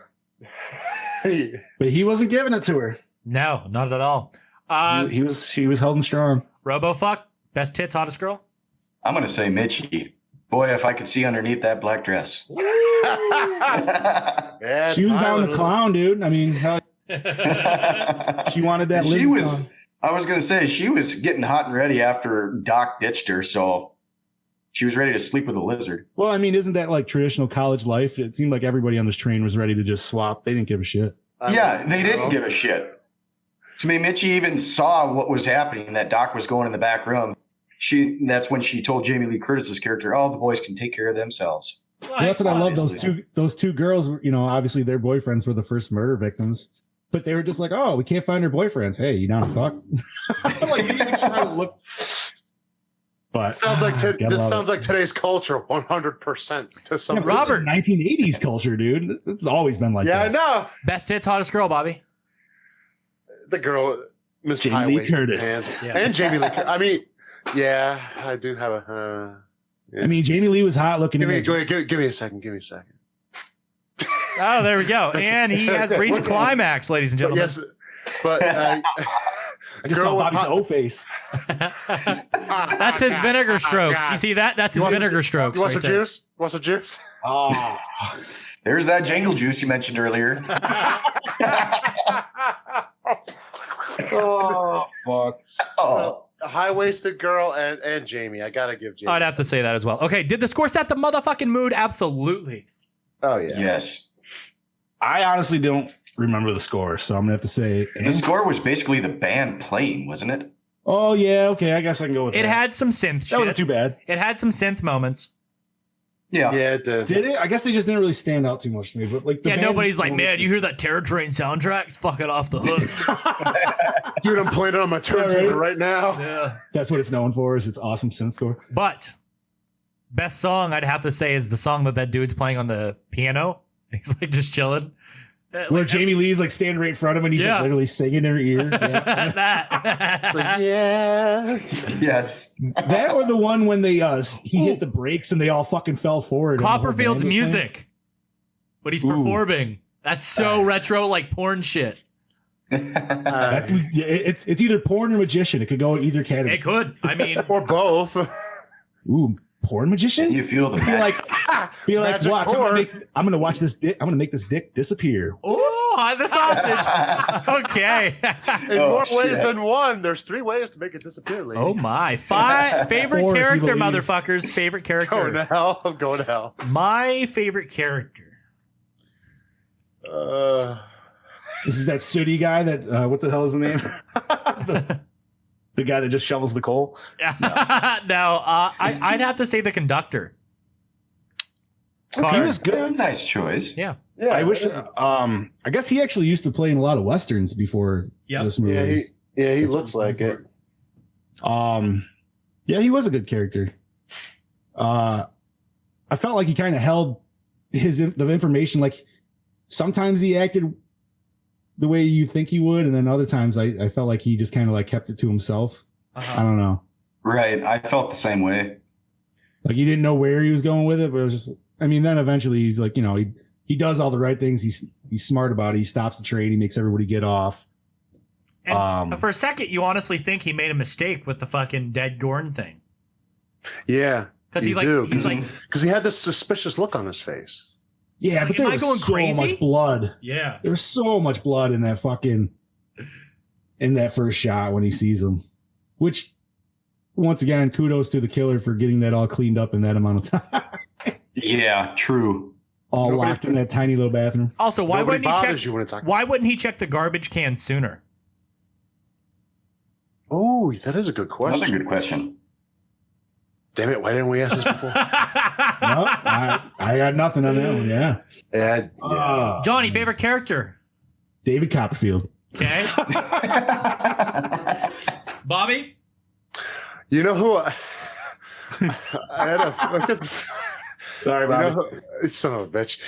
But he wasn't giving it to her. No, not at all. He was holding strong. Robofuck, best tits, hottest girl. I'm going to say Mitchie. Boy, if I could see underneath that black dress. Yeah, she was down to clown, dude. I mean, hell, she wanted that. She was. Clown. I was going to say she was getting hot and ready after Doc ditched her, so she was ready to sleep with a lizard. Well, I mean, isn't that traditional college life? It seemed like everybody on this train was ready to just swap. They didn't give a shit. Yeah, they didn't give a shit. To me, Mitchie even saw what was happening. That Doc was going in the back room. That's when she told Jamie Lee Curtis's character, "Oh, the boys can take care of themselves." Well, that's what I love. Those two girls. Obviously their boyfriends were the first murder victims, but they were just like, "Oh, we can't find our boyfriends. Hey, you down to fuck?" You didn't try to look. But sounds like today's culture, 100% to some. Robert, 1980s culture, dude. It's always been like that. Yeah, I know. Best tits, hottest girl, Bobby. The girl, Miss Jamie Lee Curtis, and Jamie Lee. I mean. Yeah, I do have a. Yeah. I mean, Jamie Lee was hot looking. Give me a second. Give me a second. Oh, there we go. And he has reached climax, ladies and gentlemen. Yes, but I just saw Bobby's O face. That's his vinegar strokes. You see that? That's his vinegar strokes. You want some juice? Want some juice? Oh, there's that jangle juice you mentioned earlier. Oh fuck! Oh. A high-waisted girl and Jamie. I gotta give Jamie. I'd have to say that as well. Okay, did the score set the motherfucking mood? Absolutely. Oh yeah. Yes. I honestly don't remember the score, so I'm gonna have to say the score was basically the band playing, wasn't it? Oh yeah, okay. I guess I can go with that. It had some synth shit. That wasn't too bad. It had some synth moments. Yeah. Yeah, it did. Did it? I guess they just didn't really stand out too much to me. But nobody's like, man, you hear that Terror Train soundtrack? It's fucking off the hook. Dude, I'm playing it on my turntable right now. Yeah. That's what it's known for, is its awesome synth score. But best song I'd have to say is the song that dude's playing on the piano. He's just chilling. Where Jamie Lee's like standing right in front of him and he's like literally singing in her ear. Yeah. That. Yeah. Yes. That or the one when they he hit the brakes and they all fucking fell forward. Copperfield's music. When he's performing. That's so retro, like porn shit. It's either porn or magician. It could go in either category. It could. I mean, or both. Ooh, porn magician? You feel the be like, watch. I'm gonna watch this dick. I'm gonna make this dick disappear. Oh, the sausage. Okay. In more ways than one. There's 3 ways to make it disappear, ladies. Oh my! Favorite character, motherfuckers. Favorite character. Going to hell. I'm going to hell. My favorite character. This is that sooty guy that what the hell is his name? the guy that just shovels the coal. No, I'd have to say the conductor. Okay. He was good. Nice choice. Yeah. I wish. I guess he actually used to play in a lot of westerns before this movie. He looks like it. Yeah, he was a good character. I felt like he kind of held the information. Like sometimes he acted the way you think he would, and then other times I felt like he just kind of like kept it to himself. I don't know. Right. I felt the same way. Like he didn't know where he was going with it, but it was just. I mean, then eventually he's like, he does all the right things. He's smart about it. He stops the train. He makes everybody get off. And for a second, you honestly think he made a mistake with the fucking dead Gorn thing. Yeah, because he's like, because he had this suspicious look on his face. Yeah, like, but there was so much blood. Yeah, there was so much blood in that first shot when he sees him. Which, once again, kudos to the killer for getting that all cleaned up in that amount of time. Yeah, true. Nobody locked in that tiny little bathroom. Also, why wouldn't he check the garbage can sooner? Oh, that is a good question. That's a good question. Damn it! Why didn't we ask this before? No, I got nothing on that one. Yeah. Johnny, favorite character? David Copperfield. Okay. Bobby. You know who? I had a. Sorry, Bobby. Son of a bitch.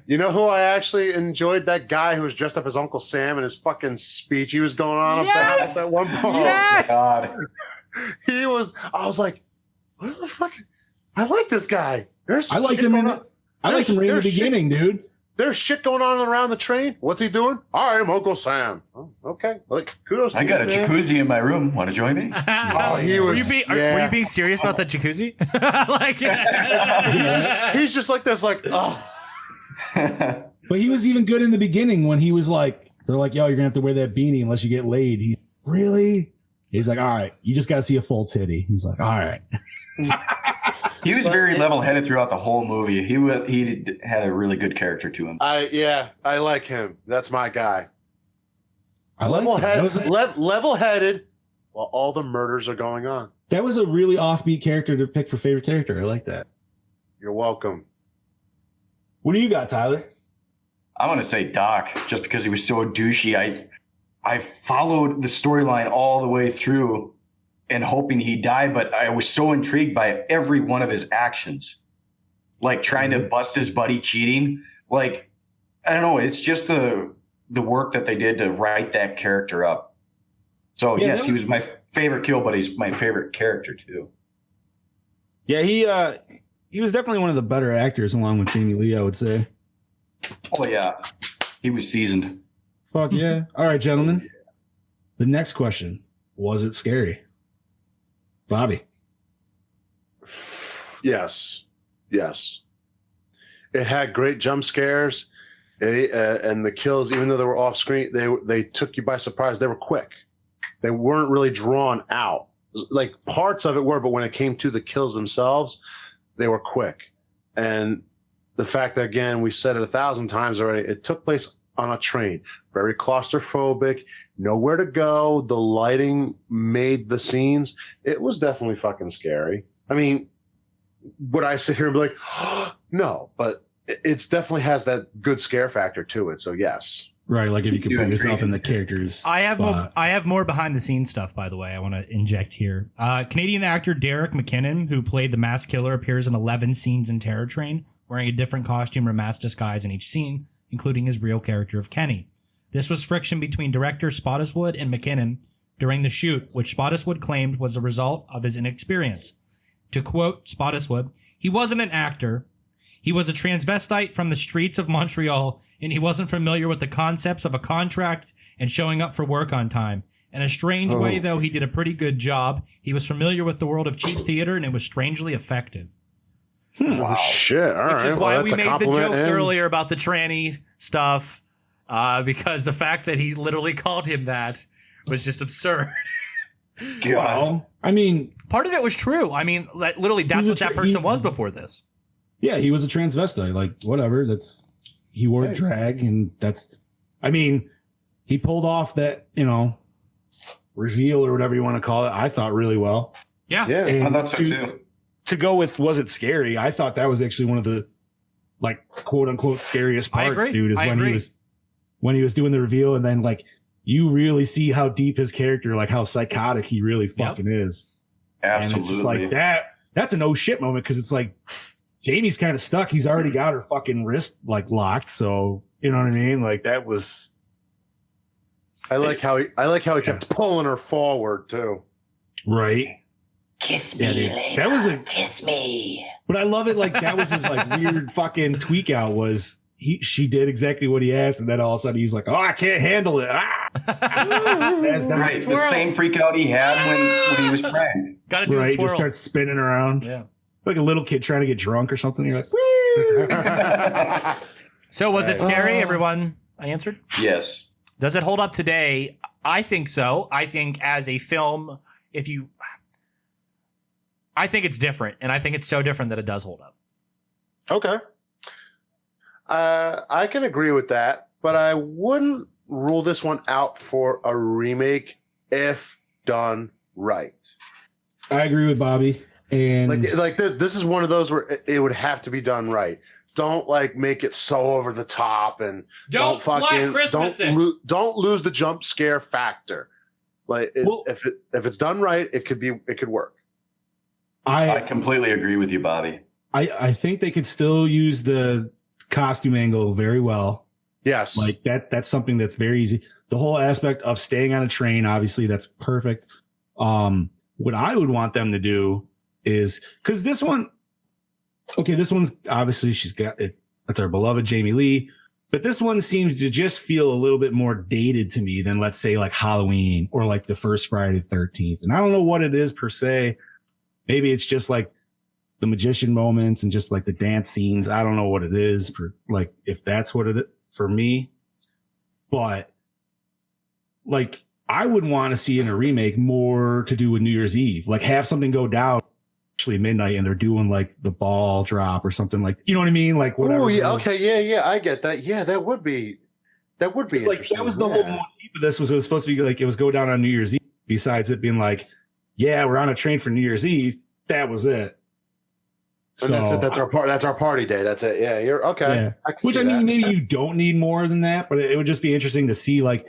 You know who I actually enjoyed? That guy who was dressed up as Uncle Sam and his fucking speech he was going on about at that one point. Yes! Oh, God. I was like, what the fuck? I like this guy. I liked him right in the beginning, dude. There's shit going on around the train. What's he doing? I'm Uncle Sam. Oh, okay. Like, kudos to I got a jacuzzi in my room. Want to join me? He was. Were you being serious about the jacuzzi? He's just like this, like, oh. But he was even good in the beginning when he was like, they're like, yo, you're gonna have to wear that beanie unless you get laid. He really? He's like, all right, you just got to see a full titty. He's like, all right. He was very level-headed throughout the whole movie. He had a really good character to him. I like him. That's my guy. Level-headed while all the murders are going on. That was a really offbeat character to pick for favorite character. I like that. You're welcome. What do you got, Tyler? I'm going to say Doc, just because he was so douchey. I followed the storyline all the way through and hoping he died, but I was so intrigued by every one of his actions. Like trying to bust his buddy cheating. Like, I don't know, it's just the work that they did to write that character up. So yes, he was my favorite kill, but he's my favorite character too. Yeah, he was definitely one of the better actors along with Jamie Lee, I would say. Oh yeah. He was seasoned. Fuck yeah. All right, gentlemen. The next question. Was it scary? Bobby. Yes. It had great jump scares. And the kills, even though they were off screen, they took you by surprise. They were quick. They weren't really drawn out. Like parts of it were, but when it came to the kills themselves, they were quick. And the fact that, again, we said it 1,000 times already, it took place on a train, very claustrophobic, nowhere to go. The lighting made the scenes. It was definitely fucking scary. I mean, would I sit here and be like, oh, no, but it's definitely has that good scare factor to it. So yes. Right. Like if you could put yourself in the characters. I have more behind the scenes stuff, by the way. I want to inject here. Canadian actor Derek McKinnon, who played the mass killer, appears in 11 scenes in Terror Train, wearing a different costume or mask disguise in each scene, including his real character of Kenny. This was friction between director Spottiswoode and McKinnon during the shoot, which Spottiswoode claimed was the result of his inexperience. To quote Spottiswoode, "He wasn't an actor. He was a transvestite from the streets of Montreal, and he wasn't familiar with the concepts of a contract and showing up for work on time. In a strange way, though, he did a pretty good job. He was familiar with the world of cheap theater, and it was strangely effective." Wow. Shit. All right. Which is why well, we that's a made the compliment, jokes and- earlier about the tranny stuff, because the fact that he literally called him that was just absurd. Well, I mean, part of it was true. I mean, literally, that's what that person was before this. Yeah, he was a transvestite. Like, whatever. He wore drag, and I mean, he pulled off that, reveal or whatever you want to call it. I thought really well. Yeah. And I thought so too. To go with, was it scary? I thought that was actually one of the, like, quote unquote scariest parts, dude, is when he was doing the reveal, and then like you really see how deep his character, like how psychotic he really fucking is. Absolutely. And it's just like that's an oh shit moment, because it's like Jamie's kind of stuck. He's already got her fucking wrist like locked. So you know what I mean? Like that was. I like how he kept pulling her forward too. Right. Kiss me, dude. That was kiss me. But I love it. Like that was his like weird fucking tweak out. Was she did exactly what he asked, and then all of a sudden he's like, "Oh, I can't handle it." That's right. The same freak out he had when he was pranked. Got to do right. a twirl. Just starts spinning around. Yeah. Like a little kid trying to get drunk or something. You're like, woo! So was it scary? Everyone answered? Yes. Does it hold up today? I think so. I think as a film, I think it's different, and I think it's so different that it does hold up. Okay. I can agree with that, but I wouldn't rule this one out for a remake if done right. I agree with Bobby. And this is one of those where it would have to be done right. Don't like make it so over the top, and don't lose the jump scare factor. Like if it's done right, it could work. I completely agree with you, Bobby. I think they could still use the costume angle very well. Yes. Like that's something that's very easy. The whole aspect of staying on a train, obviously that's perfect. What I would want them to do is, because this one's obviously that's our beloved Jamie Lee, but this one seems to just feel a little bit more dated to me than, let's say, like Halloween or like the first Friday the 13th. And I don't know what it is per se. Maybe it's just like the magician moments and just like the dance scenes. I don't know what it is for, like, if that's what it is for me. But like, I would want to see in a remake more to do with New Year's Eve, like have something go down actually midnight and they're doing like the ball drop or something, like, you know what I mean? Like whatever. Oh yeah. Okay. Yeah. I get that. Yeah. That would be interesting. Like that was the whole motif of this, was it was supposed to be like, it was go down on New Year's Eve. Besides it being like, yeah, we're on a train for New Year's Eve. That was it. So and that's it. That's our party day. That's it. Yeah. You're okay. Yeah. Which I mean, maybe you don't need more than that, but it would just be interesting to see, like,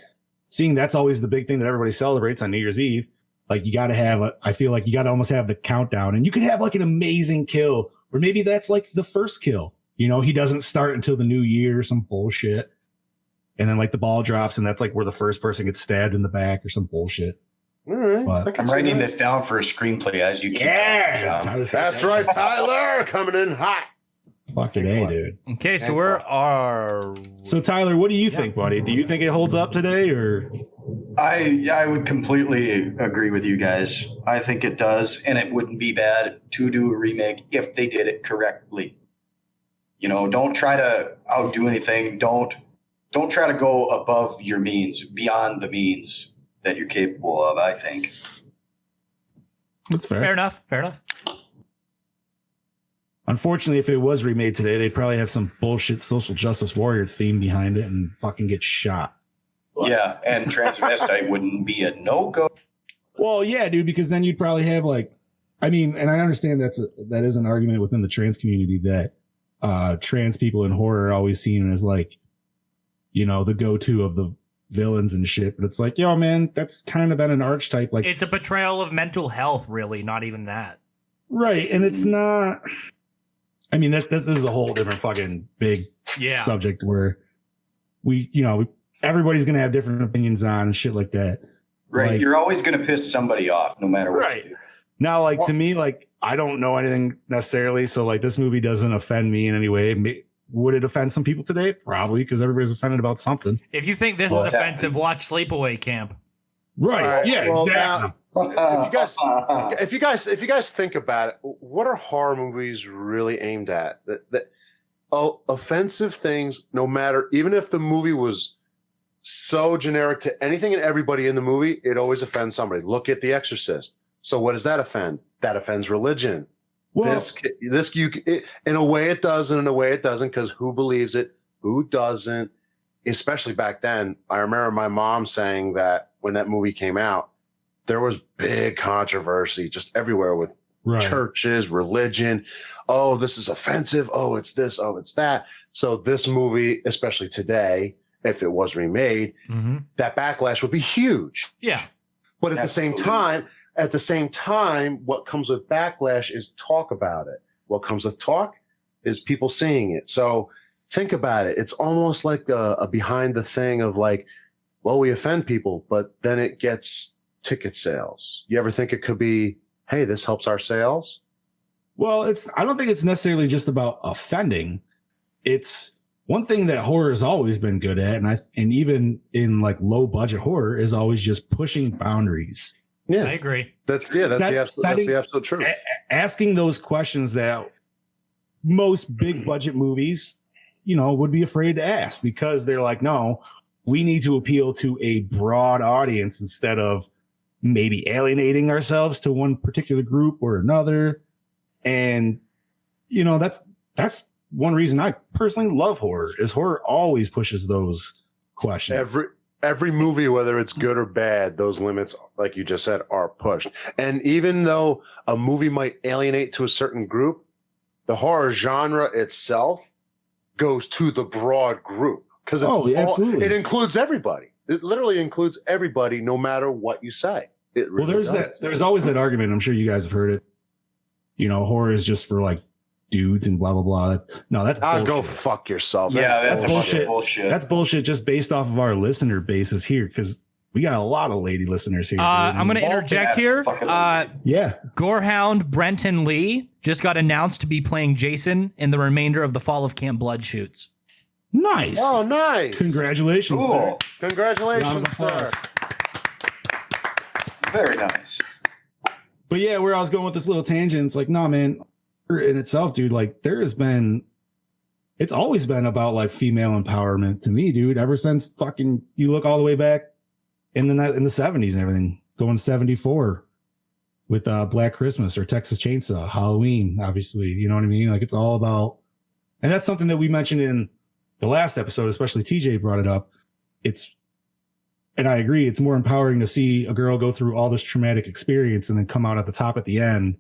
seeing that's always the big thing that everybody celebrates on New Year's Eve. Like, you got to have, I feel like you got to almost have the countdown, and you could have like an amazing kill, or maybe that's like the first kill. You know, he doesn't start until the new year or some bullshit. And then like the ball drops, and that's like where the first person gets stabbed in the back or some bullshit. All right. I'm writing this down for a screenplay as you keep talking, John. That's right, Tyler, coming in hot. Fucking A, dude. Okay, so So Tyler, what do you think, buddy? Do you think it holds up today, or? I would completely agree with you guys. I think it does, and it wouldn't be bad to do a remake if they did it correctly. You know, don't try to outdo anything. Don't try to go above your means, beyond the means that you're capable of, I think. That's fair. Fair enough. Unfortunately, if it was remade today, they'd probably have some bullshit social justice warrior theme behind it and fucking get shot. Yeah, and transvestite wouldn't be a no-go. Well, yeah, dude, because then you'd probably have like, I mean, and I understand that is an argument within the trans community that trans people in horror are always seen as like, you know, the go-to of the villains and shit. But it's like, yo, man, that's kind of been an archetype. Like, it's a portrayal of mental health, really, not even that. Right, and it's not. I mean, this is a whole different fucking big subject where everybody's going to have different opinions on and shit like that. Right. Like, you're always going to piss somebody off no matter what you do. Now, like, to me, like, I don't know anything necessarily. So, like, this movie doesn't offend me in any way. Would it offend some people today? Probably, because everybody's offended about something. If you think this is offensive, watch Sleepaway Camp. Right. Yeah, well, exactly. If you guys think about it, what are horror movies really aimed at? Offensive things, no matter, even if the movie was so generic to anything and everybody in the movie, it always offends somebody. Look at The Exorcist. So what does that offend? That offends religion. Well, in a way it does, and in a way it doesn't, because who believes it? Who doesn't? Especially back then, I remember my mom saying that when that movie came out, there was big controversy just everywhere with churches, religion. Oh, this is offensive. Oh, it's this. Oh, it's that. So this movie, especially today, if it was remade, that backlash would be huge. Yeah. But at the same time, what comes with backlash is talk about it. What comes with talk is people seeing it. So think about it. It's almost like a behind the thing of like, well, we offend people, but then it gets ticket sales. You ever think it could be, hey, this helps our sales? Well, I don't think it's necessarily just about offending. It's one thing that horror has always been good at, and even in like low budget horror, is always just pushing boundaries. Yeah, I agree. That's the absolute truth. Asking those questions that most big budget movies, would be afraid to ask, because they're like, no, we need to appeal to a broad audience instead of maybe alienating ourselves to one particular group or another. And, that's one reason I personally love horror, is horror always pushes those questions. Every movie, whether it's good or bad, those limits, like you just said, are pushed. And even though a movie might alienate to a certain group, the horror genre itself goes to the broad group, because it includes everybody. It literally includes everybody, no matter what you say. It really there's always that argument. I'm sure you guys have heard it. Horror is just for like dudes and blah blah blah. No, that's bullshit. Go fuck yourself. Yeah, that's bullshit. Bullshit. That's bullshit. Just based off of our listener basis here, because we got a lot of lady listeners here. I'm going to interject here. Gorehound Brenton Lee just got announced to be playing Jason in the remainder of the Fall of Camp Blood shoots. Nice. Oh, nice. Congratulations, sir. Congratulations, sir. Very nice. But yeah, where I was going with this little tangent, it's like, nah, man, in itself, dude, like it's always been about like female empowerment to me, dude, ever since fucking, you look all the way back in the 70s and everything, going to 74 with Black Christmas or Texas Chainsaw, Halloween, obviously, you know what I mean? Like, it's all about, and that's something that we mentioned in the last episode, especially TJ brought it up. And I agree, it's more empowering to see a girl go through all this traumatic experience and then come out at the top at the end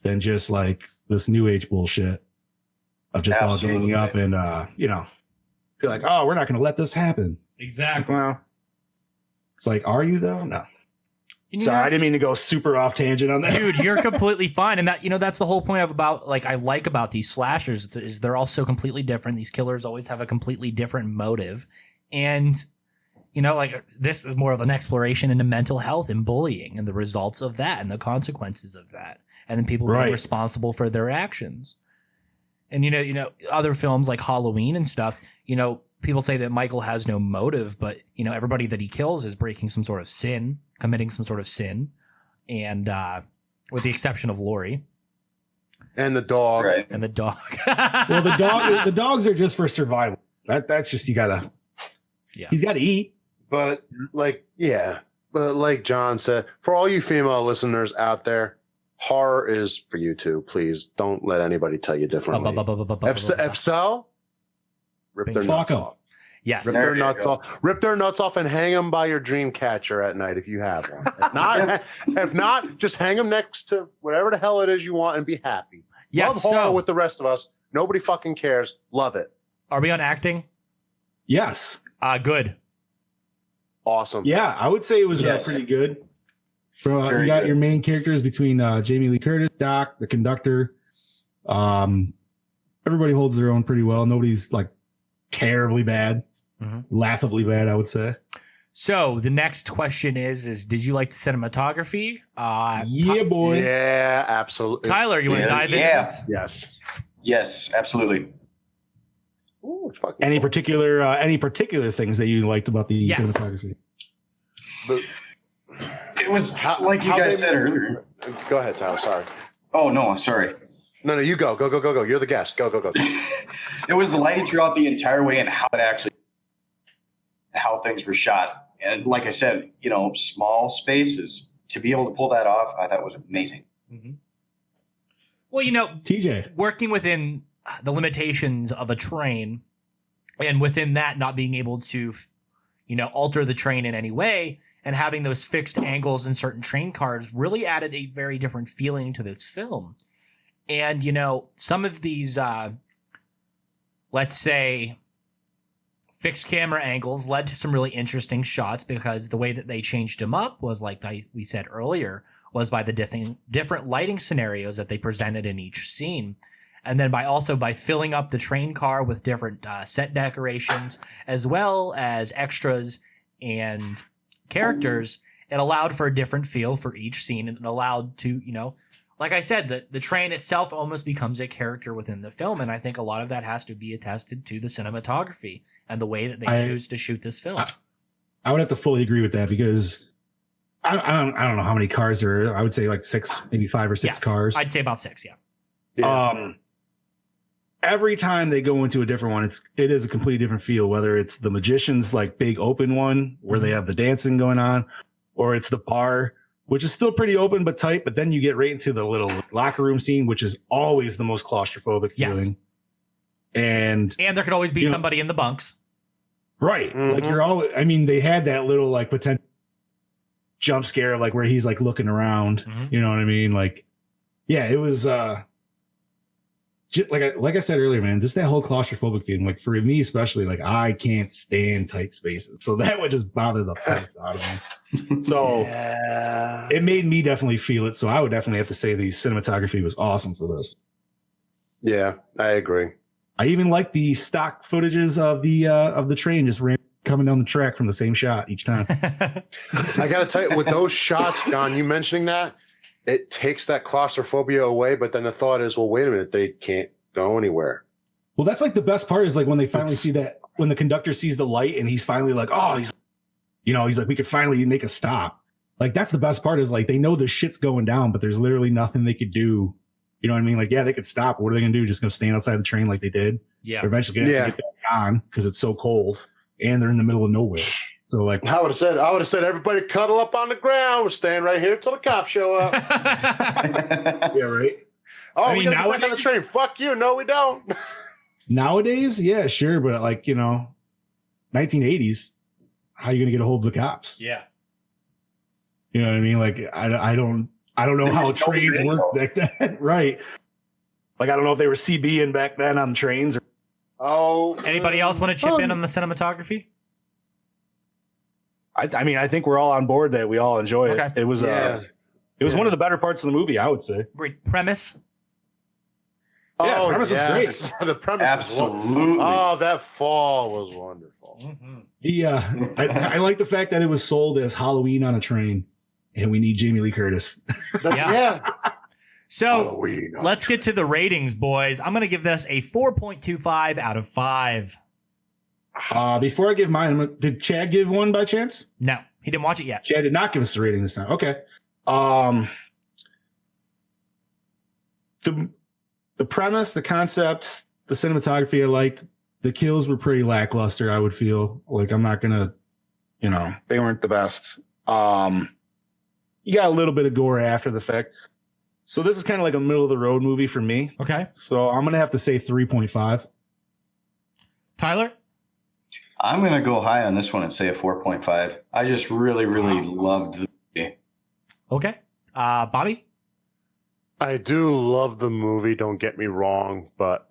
than just like this new age bullshit of just all ganging up and, you're like, oh, we're not going to let this happen. Exactly. Well, it's like, are you though? No. Sorry, I didn't mean to go super off tangent on that. Dude, you're completely fine. And that, that's the whole point I like about these slashers is they're all so completely different. These killers always have a completely different motive. And, this is more of an exploration into mental health and bullying and the results of that and the consequences of that. And then people being responsible for their actions. And, other films like Halloween and stuff, people say that Michael has no motive, but, everybody that he kills is breaking some sort of sin, committing some sort of sin. And with the exception of Laurie. And the dog. Right. And the dog. Well, the dogs are just for survival. That's just, he's got to eat. But like John said, for all you female listeners out there, horror is for you too. Please don't let anybody tell you differently. If so, rip their nuts off. Yes. Rip their nuts off and hang them by your dream catcher at night if you have one. If not, just hang them next to whatever the hell it is you want and be happy. Yes, Love horror with the rest of us. Nobody fucking cares. Love it. Are we on acting? Yes. Good. Awesome. Yeah, I would say it was pretty good. You got your main characters between Jamie Lee Curtis, Doc, the conductor, Everybody holds their own pretty well. Nobody's like terribly bad, laughably bad, I would say. So the next question is did you like the cinematography? Yeah, boy. Yeah, absolutely. Tyler, you want to dive into this? Yes. Yes, absolutely. Ooh, it's fucking Any particular things that you liked about the cinematography? It was like you guys said earlier. Go ahead, Tyler. Sorry. Oh no, sorry. No, you go. Go. You're the guest. Go. It was the lighting throughout the entire way and how things were shot. And like I said, small spaces to be able to pull that off, I thought was amazing. Mm-hmm. Well, TJ, working within the limitations of a train, and within that not being able to, alter the train in any way, and having those fixed angles in certain train cars really added a very different feeling to this film. And, some of these, let's say, fixed camera angles led to some really interesting shots because the way that they changed them up was, like we said earlier, was by the different lighting scenarios that they presented in each scene. And then by filling up the train car with different set decorations, as well as extras and characters, it allowed for a different feel for each scene, and it allowed to, like I said, the train itself almost becomes a character within the film. And I think a lot of that has to be attested to the cinematography and the way that they choose to shoot this film. I would have to fully agree with that because I don't know how many cars there are. I would say like 6, maybe 5 or 6 cars. I'd say about 6. Yeah. Every time they go into a different one, it is a completely different feel, whether it's the magician's like big open one where they have the dancing going on, or it's the bar, which is still pretty open but tight. But then you get right into the little locker room scene, which is always the most claustrophobic feeling. And there could always be somebody in the bunks. Right. Mm-hmm. Like they had that little like potential jump scare of like where he's like looking around. Mm-hmm. You know what I mean? Like, yeah, it was like I said earlier, man, just that whole claustrophobic feeling. Like for me, especially, like I can't stand tight spaces. So that would just bother the piss out of me. So it made me definitely feel it. So I would definitely have to say the cinematography was awesome for this. Yeah, I agree. I even like the stock footages of the train just coming down the track from the same shot each time. I got to tell you, with those shots, John, you mentioning that, it takes that claustrophobia away. But then the thought is, well, wait a minute, they can't go anywhere. Well, that's like the best part is like when they finally see that, when the conductor sees the light and he's finally like, oh, he's like, we could finally make a stop. Like, that's the best part is like, they know the shit's going down, but there's literally nothing they could do. You know what I mean? Like, yeah, they could stop. What are they going to do? Just going to stand outside the train like they did? Yeah. They're eventually going to have to get back on because it's so cold and they're in the middle of nowhere. So like, I would have said, everybody cuddle up on the ground. We're staying right here till the cops show up. Yeah, right. Oh, we gotta get back on the train. Fuck you. No, we don't. Nowadays, yeah, sure. But like, 1980s, how are you going to get a hold of the cops? Yeah. You know what I mean? Like, I don't know how trains work back then. Right. Like, I don't know if they were CBing back then on trains. Anybody else want to chip in on the cinematography? I think we're all on board that we all enjoy it. It was one of the better parts of the movie, I would say. Great premise. Yeah, the premise is great. The premise, absolutely. That fall was wonderful. Mm-hmm. I like the fact that it was sold as Halloween on a train, and we need Jamie Lee Curtis. So Halloween, let's get to the ratings, boys. I'm going to give this a 4.25 out of 5. Before I give mine, did Chad give one by chance? No, he didn't watch it yet. Chad did not give us a rating this time. Okay. The premise, the concept, the cinematography I liked. The kills were pretty lackluster, I would feel. Like, I'm not gonna, they weren't the best. You got a little bit of gore after the fact. So this is kind of like a middle of the road movie for me. Okay. So I'm gonna have to say 3.5. Tyler? I'm going to go high on this one and say a 4.5. I just really, really loved the movie. Okay. Bobby? I do love the movie, don't get me wrong, but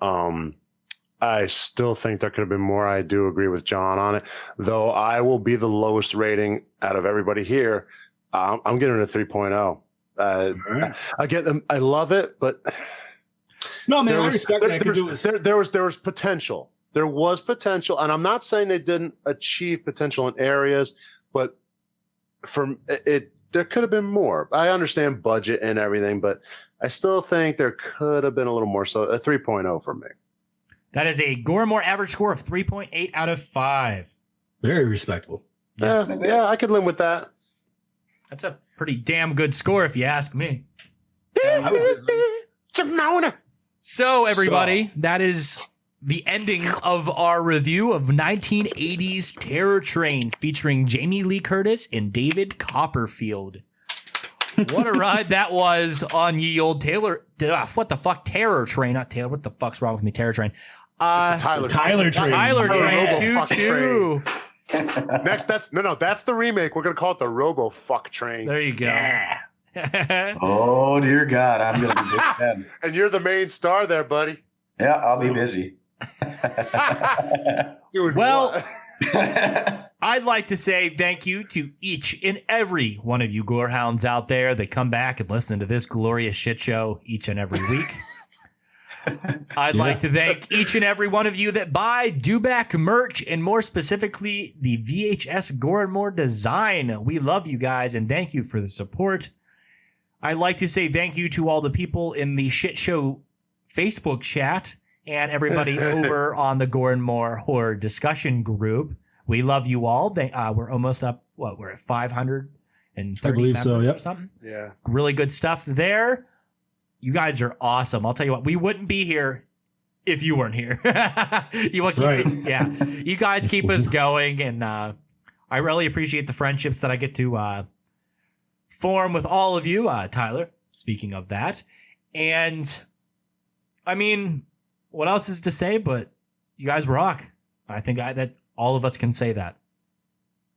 I still think there could have been more. I do agree with John on it, though I will be the lowest rating out of everybody here. I'm giving it a 3.0. I get them. I love it, but No, man, There I was- respect there- that because there was potential. There was potential, and I'm not saying they didn't achieve potential in areas, but from it, there could have been more. I understand budget and everything, but I still think there could have been a little more. So a 3.0 for me. That is a Gore N More average score of 3.8 out of 5. very respectable. Yeah, I could live with that. That's a pretty damn good score if you ask me. I would say So, everybody, that is the ending of our review of 1980s Terror Train featuring Jamie Lee Curtis and David Copperfield. What a ride that was on ye old Taylor. What the fuck? Terror Train, not Taylor. What the fuck's wrong with me? Terror Train. It's the Tyler Tyler Train. Train. Tyler Train. Robofuck Choo choo. Next, that's the remake. We're gonna call it the Robofuck Train. There you go. Oh dear God, I'm gonna be big fan. And you're the main star there, buddy. Yeah, I'll be busy. Doing Well, what? I'd like to say thank you to each and every one of you Gorehounds out there that come back and listen to this glorious shit show each and every week. I'd like to thank each and every one of you that buy Duback merch, and more specifically, the VHS Gore N More design. We love you guys, and thank you for the support. I'd like to say thank you to all the people in the shit show Facebook chat and everybody over on the Gore N More horror discussion group. We love you all. We're almost up. We're at 530 I believe members so, yep. or something. Yeah. Really good stuff there. You guys are awesome. I'll tell you what, we wouldn't be here if you weren't here. You guys keep us going, and I really appreciate the friendships that I get to form with all of you, Tyler. Speaking of that, and I mean, what else is to say? But you guys rock. I think that's all of us can say that.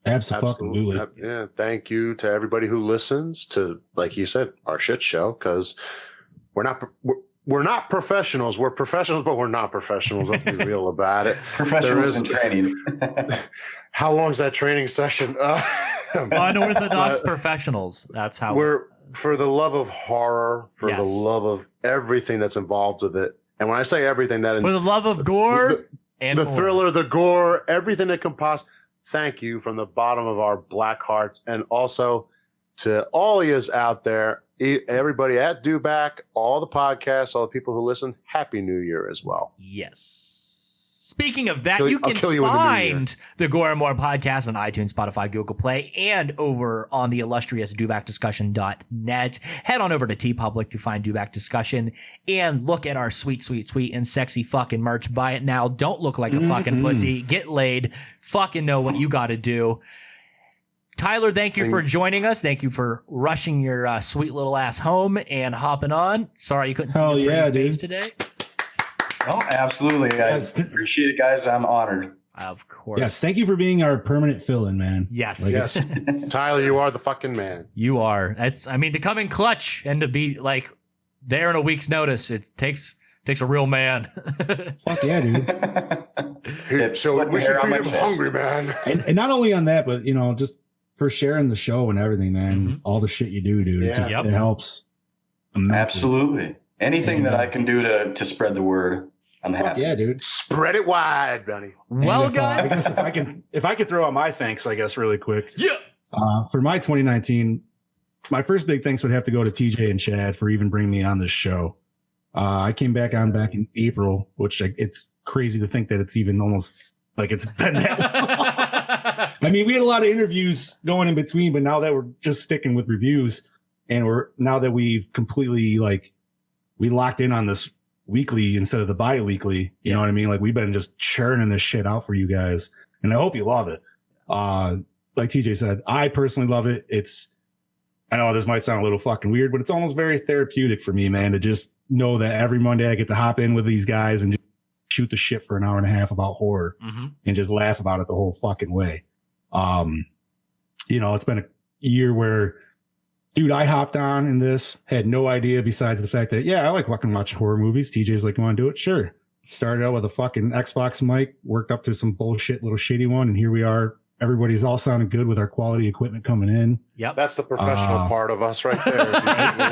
Absolutely. Yeah. Thank you to everybody who listens to, like you said, our shit show, because we're not professionals. We're professionals, but we're not professionals. Let's be real about it. Professionals in training. How long's that training session? Unorthodox professionals. That's how we're for the love of horror, for the love of everything that's involved with it. And when I say everything, that for the love of gore and the more. thriller, the gore, everything that can possibly. Thank you from the bottom of our black hearts, and also to all of yous out there, everybody at Duback, all the podcasts, all the people who listen. Happy New Year as well. Yes. Speaking of that, I'll kill you in the new year. find the Gore N More podcast on iTunes, Spotify, Google Play, and over on the illustrious DubackDiscussion.net. Head on over to TeePublic to find Duback Discussion and look at our sweet, sweet, sweet and sexy fucking merch. Buy it now. Don't look like a fucking pussy. Get laid. Fucking know what you got to do. Tyler, thank you for joining us. Thank you for rushing your sweet little ass home and hopping on. Sorry you couldn't see your pretty face today. Oh, absolutely. I appreciate it, guys. I'm honored. Of course. Yes, thank you for being our permanent fill-in, man. Yes. Yes. Tyler, you are the fucking man. You are. To come in clutch and to be like there in a week's notice, it takes a real man. Fuck yeah, dude. So we should feed him hungry, man. And not only on that, but just for sharing the show and everything, man. All the shit you do, dude. Yeah. It helps. Immensely. Absolutely. Anything that I can do to spread the word, I'm happy. Yeah, dude. Spread it wide, Bunny. Well, guys, guys, if I could throw out my thanks, I guess, really quick. Yeah. For my 2019, my first big thanks would have to go to TJ and Chad for even bringing me on this show. I came back in April, which it's crazy to think that it's even almost like it's been that long. I mean, we had a lot of interviews going in between, but now that we're just sticking with reviews, and now that we've completely we locked in on this weekly instead of the bi-weekly, you know what I mean? Like, we've been just churning this shit out for you guys, and I hope you love it. Like TJ said, I personally love it. I know this might sound a little fucking weird, but it's almost very therapeutic for me, man, to just know that every Monday I get to hop in with these guys and just shoot the shit for an hour and a half about horror and just laugh about it the whole fucking way. It's been a year where, dude, I hopped on in this, had no idea besides the fact that, I like fucking watch horror movies. TJ's like, you want to do it? Sure. Started out with a fucking Xbox mic, worked up to some bullshit little shitty one, and here we are everybody's all sounding good with our quality equipment coming in. Yep. That's the professional part of us right there.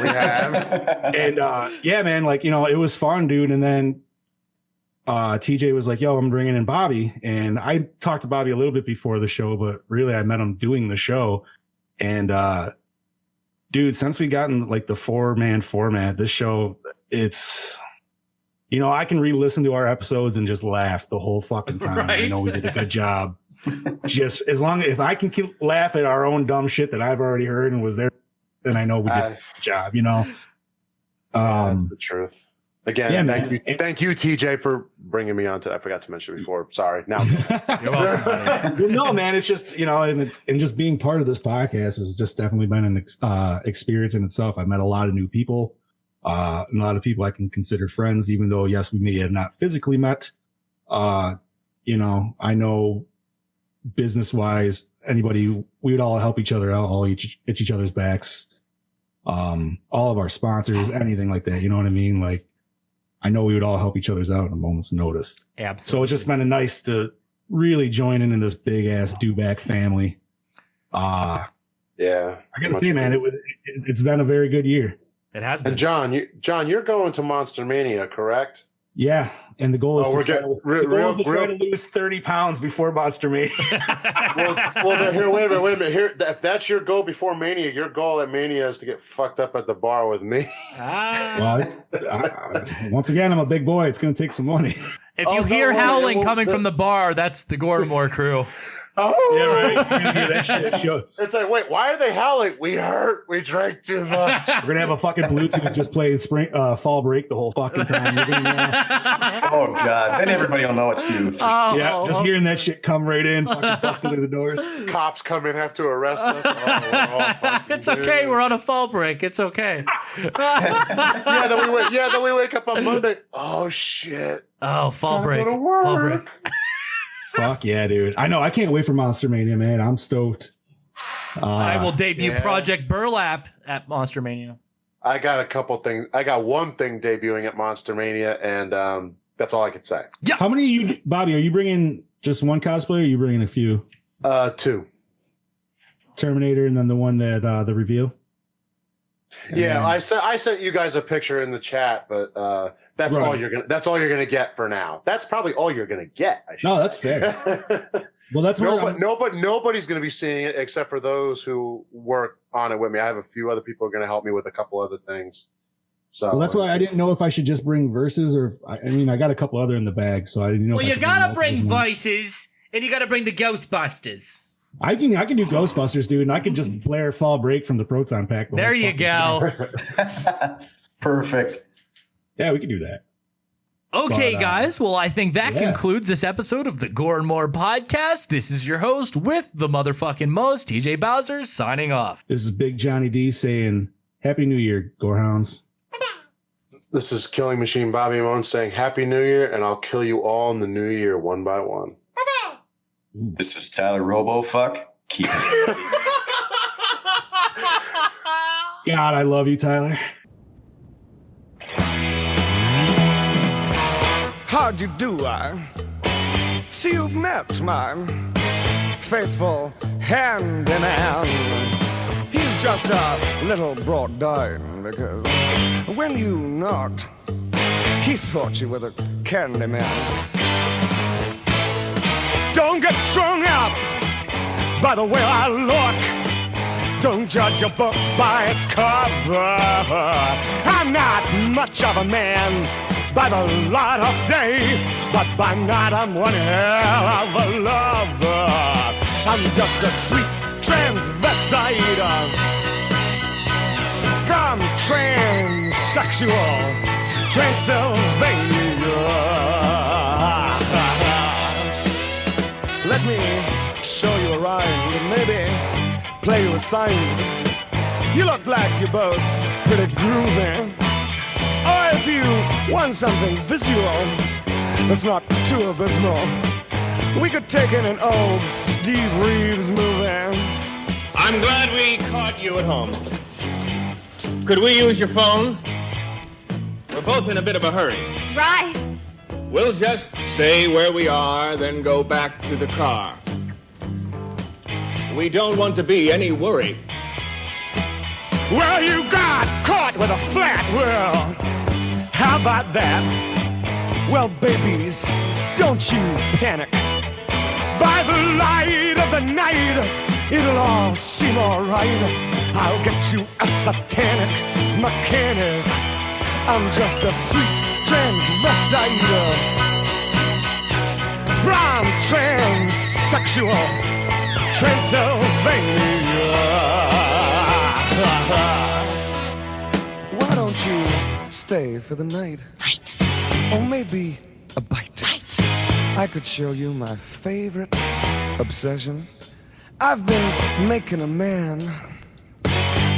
We have. And yeah, man, like, it was fun, dude. And then TJ was like, yo, I'm bringing in Bobby. And I talked to Bobby a little bit before the show, but really I met him doing the show. And dude, since we gotten like the 4-man format, this show, it's, I can re-listen to our episodes and just laugh the whole fucking time. Right? I know we did a good job. Just as long as if I can keep laugh at our own dumb shit that I've already heard and was there, then I know we did a good job, That's the truth. Again, yeah, thank you, TJ, for bringing me on to. I forgot to mention before. Sorry. Now, You're welcome. Well, no, man, it's just and just being part of this podcast has just definitely been an experience in itself. I met a lot of new people, and a lot of people I can consider friends, even though yes, we may have not physically met. I know business wise, anybody, we would all help each other out, all itch each other's backs. All of our sponsors, anything like that. You know what I mean? Like, I know we would all help each other's out at a moment's notice. Absolutely. So it's just been nice to really join in this big ass Dubac family. yeah, I gotta say, man, it's been a very good year. It has been. And John, you're going to Monster Mania, correct? Yeah, and the goal is to try to lose 30 pounds before Monster Mania. well, here, wait a minute. Here, if that's your goal before Mania, your goal at Mania is to get fucked up at the bar with me. Well, once again, I'm a big boy. It's going to take some money. If you hear howling coming from the bar, that's the Gore N More crew. Oh, yeah, right. You're gonna hear that shit. It's like, wait, why are they howling? We hurt. We drank too much. We're gonna have a fucking Bluetooth just playing Fall Break the whole fucking time. Oh god, then everybody will know it's you. Just hearing that shit come right in, fucking busting through the doors. Cops come in, have to arrest us. It's okay. We're on a fall break. It's okay. Then we wake up on Monday. Oh shit. Oh, fall break. Fall break. Fuck yeah, dude. I know. I can't wait for Monster Mania, man. I'm stoked. I will debut Project Burlap at Monster Mania. I got a couple things. I got one thing debuting at Monster Mania, and that's all I could say. Yeah. How many you, Bobby? Are you bringing just one cosplay, or are you bringing a few? 2. Terminator, and then the one that the reveal. Yeah, I sent you guys a picture in the chat, but that's all you're gonna get for now. That's probably all you're gonna get. That's fair. Well, that's nobody's gonna be seeing it except for those who work on it with me. I have a few other people who are gonna help me with a couple other things. So that's why I didn't know if I should just bring Versus or I got a couple other in the bag, so I didn't know. Well, you gotta bring Vices and you gotta bring the Ghostbusters. I can do Ghostbusters, dude, and I can just blare Fall Break from the Proton Pack. There you go. Perfect. Yeah, we can do that. Okay, guys. Well, I think that concludes this episode of the Gore N More podcast. This is your host with the motherfucking most, TJ Bowser, signing off. This is Big Johnny D saying, Happy New Year, Gorehounds. This is Killing Machine Bobby Moan saying Happy New Year, and I'll kill you all in the new year one by one. This is Tyler Robofuck. Keep it. God, I love you, Tyler. How'd you do? I see you've met my faithful handyman. He's just a little brought down because when you knocked, he thought you were the candy man. Don't get strung up by the way I look. Don't judge a book by its cover. I'm not much of a man by the light of day, but by night I'm one hell of a lover. I'm just a sweet transvestite from transsexual Transylvania. Let me show you a rhyme and maybe play you a sign. You look like you're both pretty groovy. Or if you want something visual that's not too abysmal, we could take in an old Steve Reeves movie. I'm glad we caught you at home. Could we use your phone? We're both in a bit of a hurry. Right. We'll just say where we are, then go back to the car. We don't want to be any worry. Well, you got caught with a flat world. How about that? Well, babies, don't you panic. By the light of the night, it'll all seem alright. I'll get you a satanic mechanic. I'm just a sweet transvestite from transsexual Transylvania. Why don't you stay for the night? Or maybe a bite. I could show you my favorite obsession. I've been making a man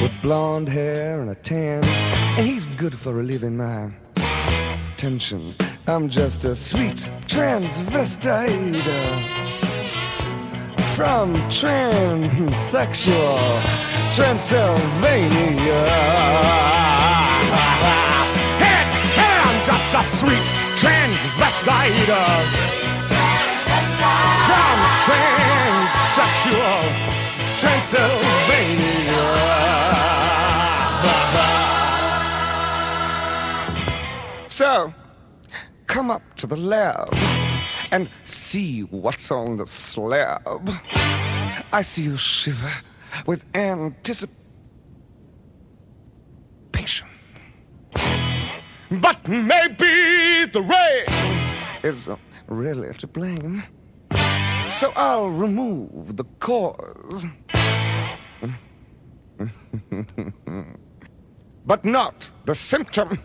with blonde hair and a tan, and he's good for relieving my tension. I'm just a sweet transvestite from transsexual Transylvania. Hey, I'm just a sweet transvestite from transsexual Transylvania. So, come up to the lab and see what's on the slab. I see you shiver with anticipation. But maybe the rain is really to blame. So I'll remove the cause. But not the symptom.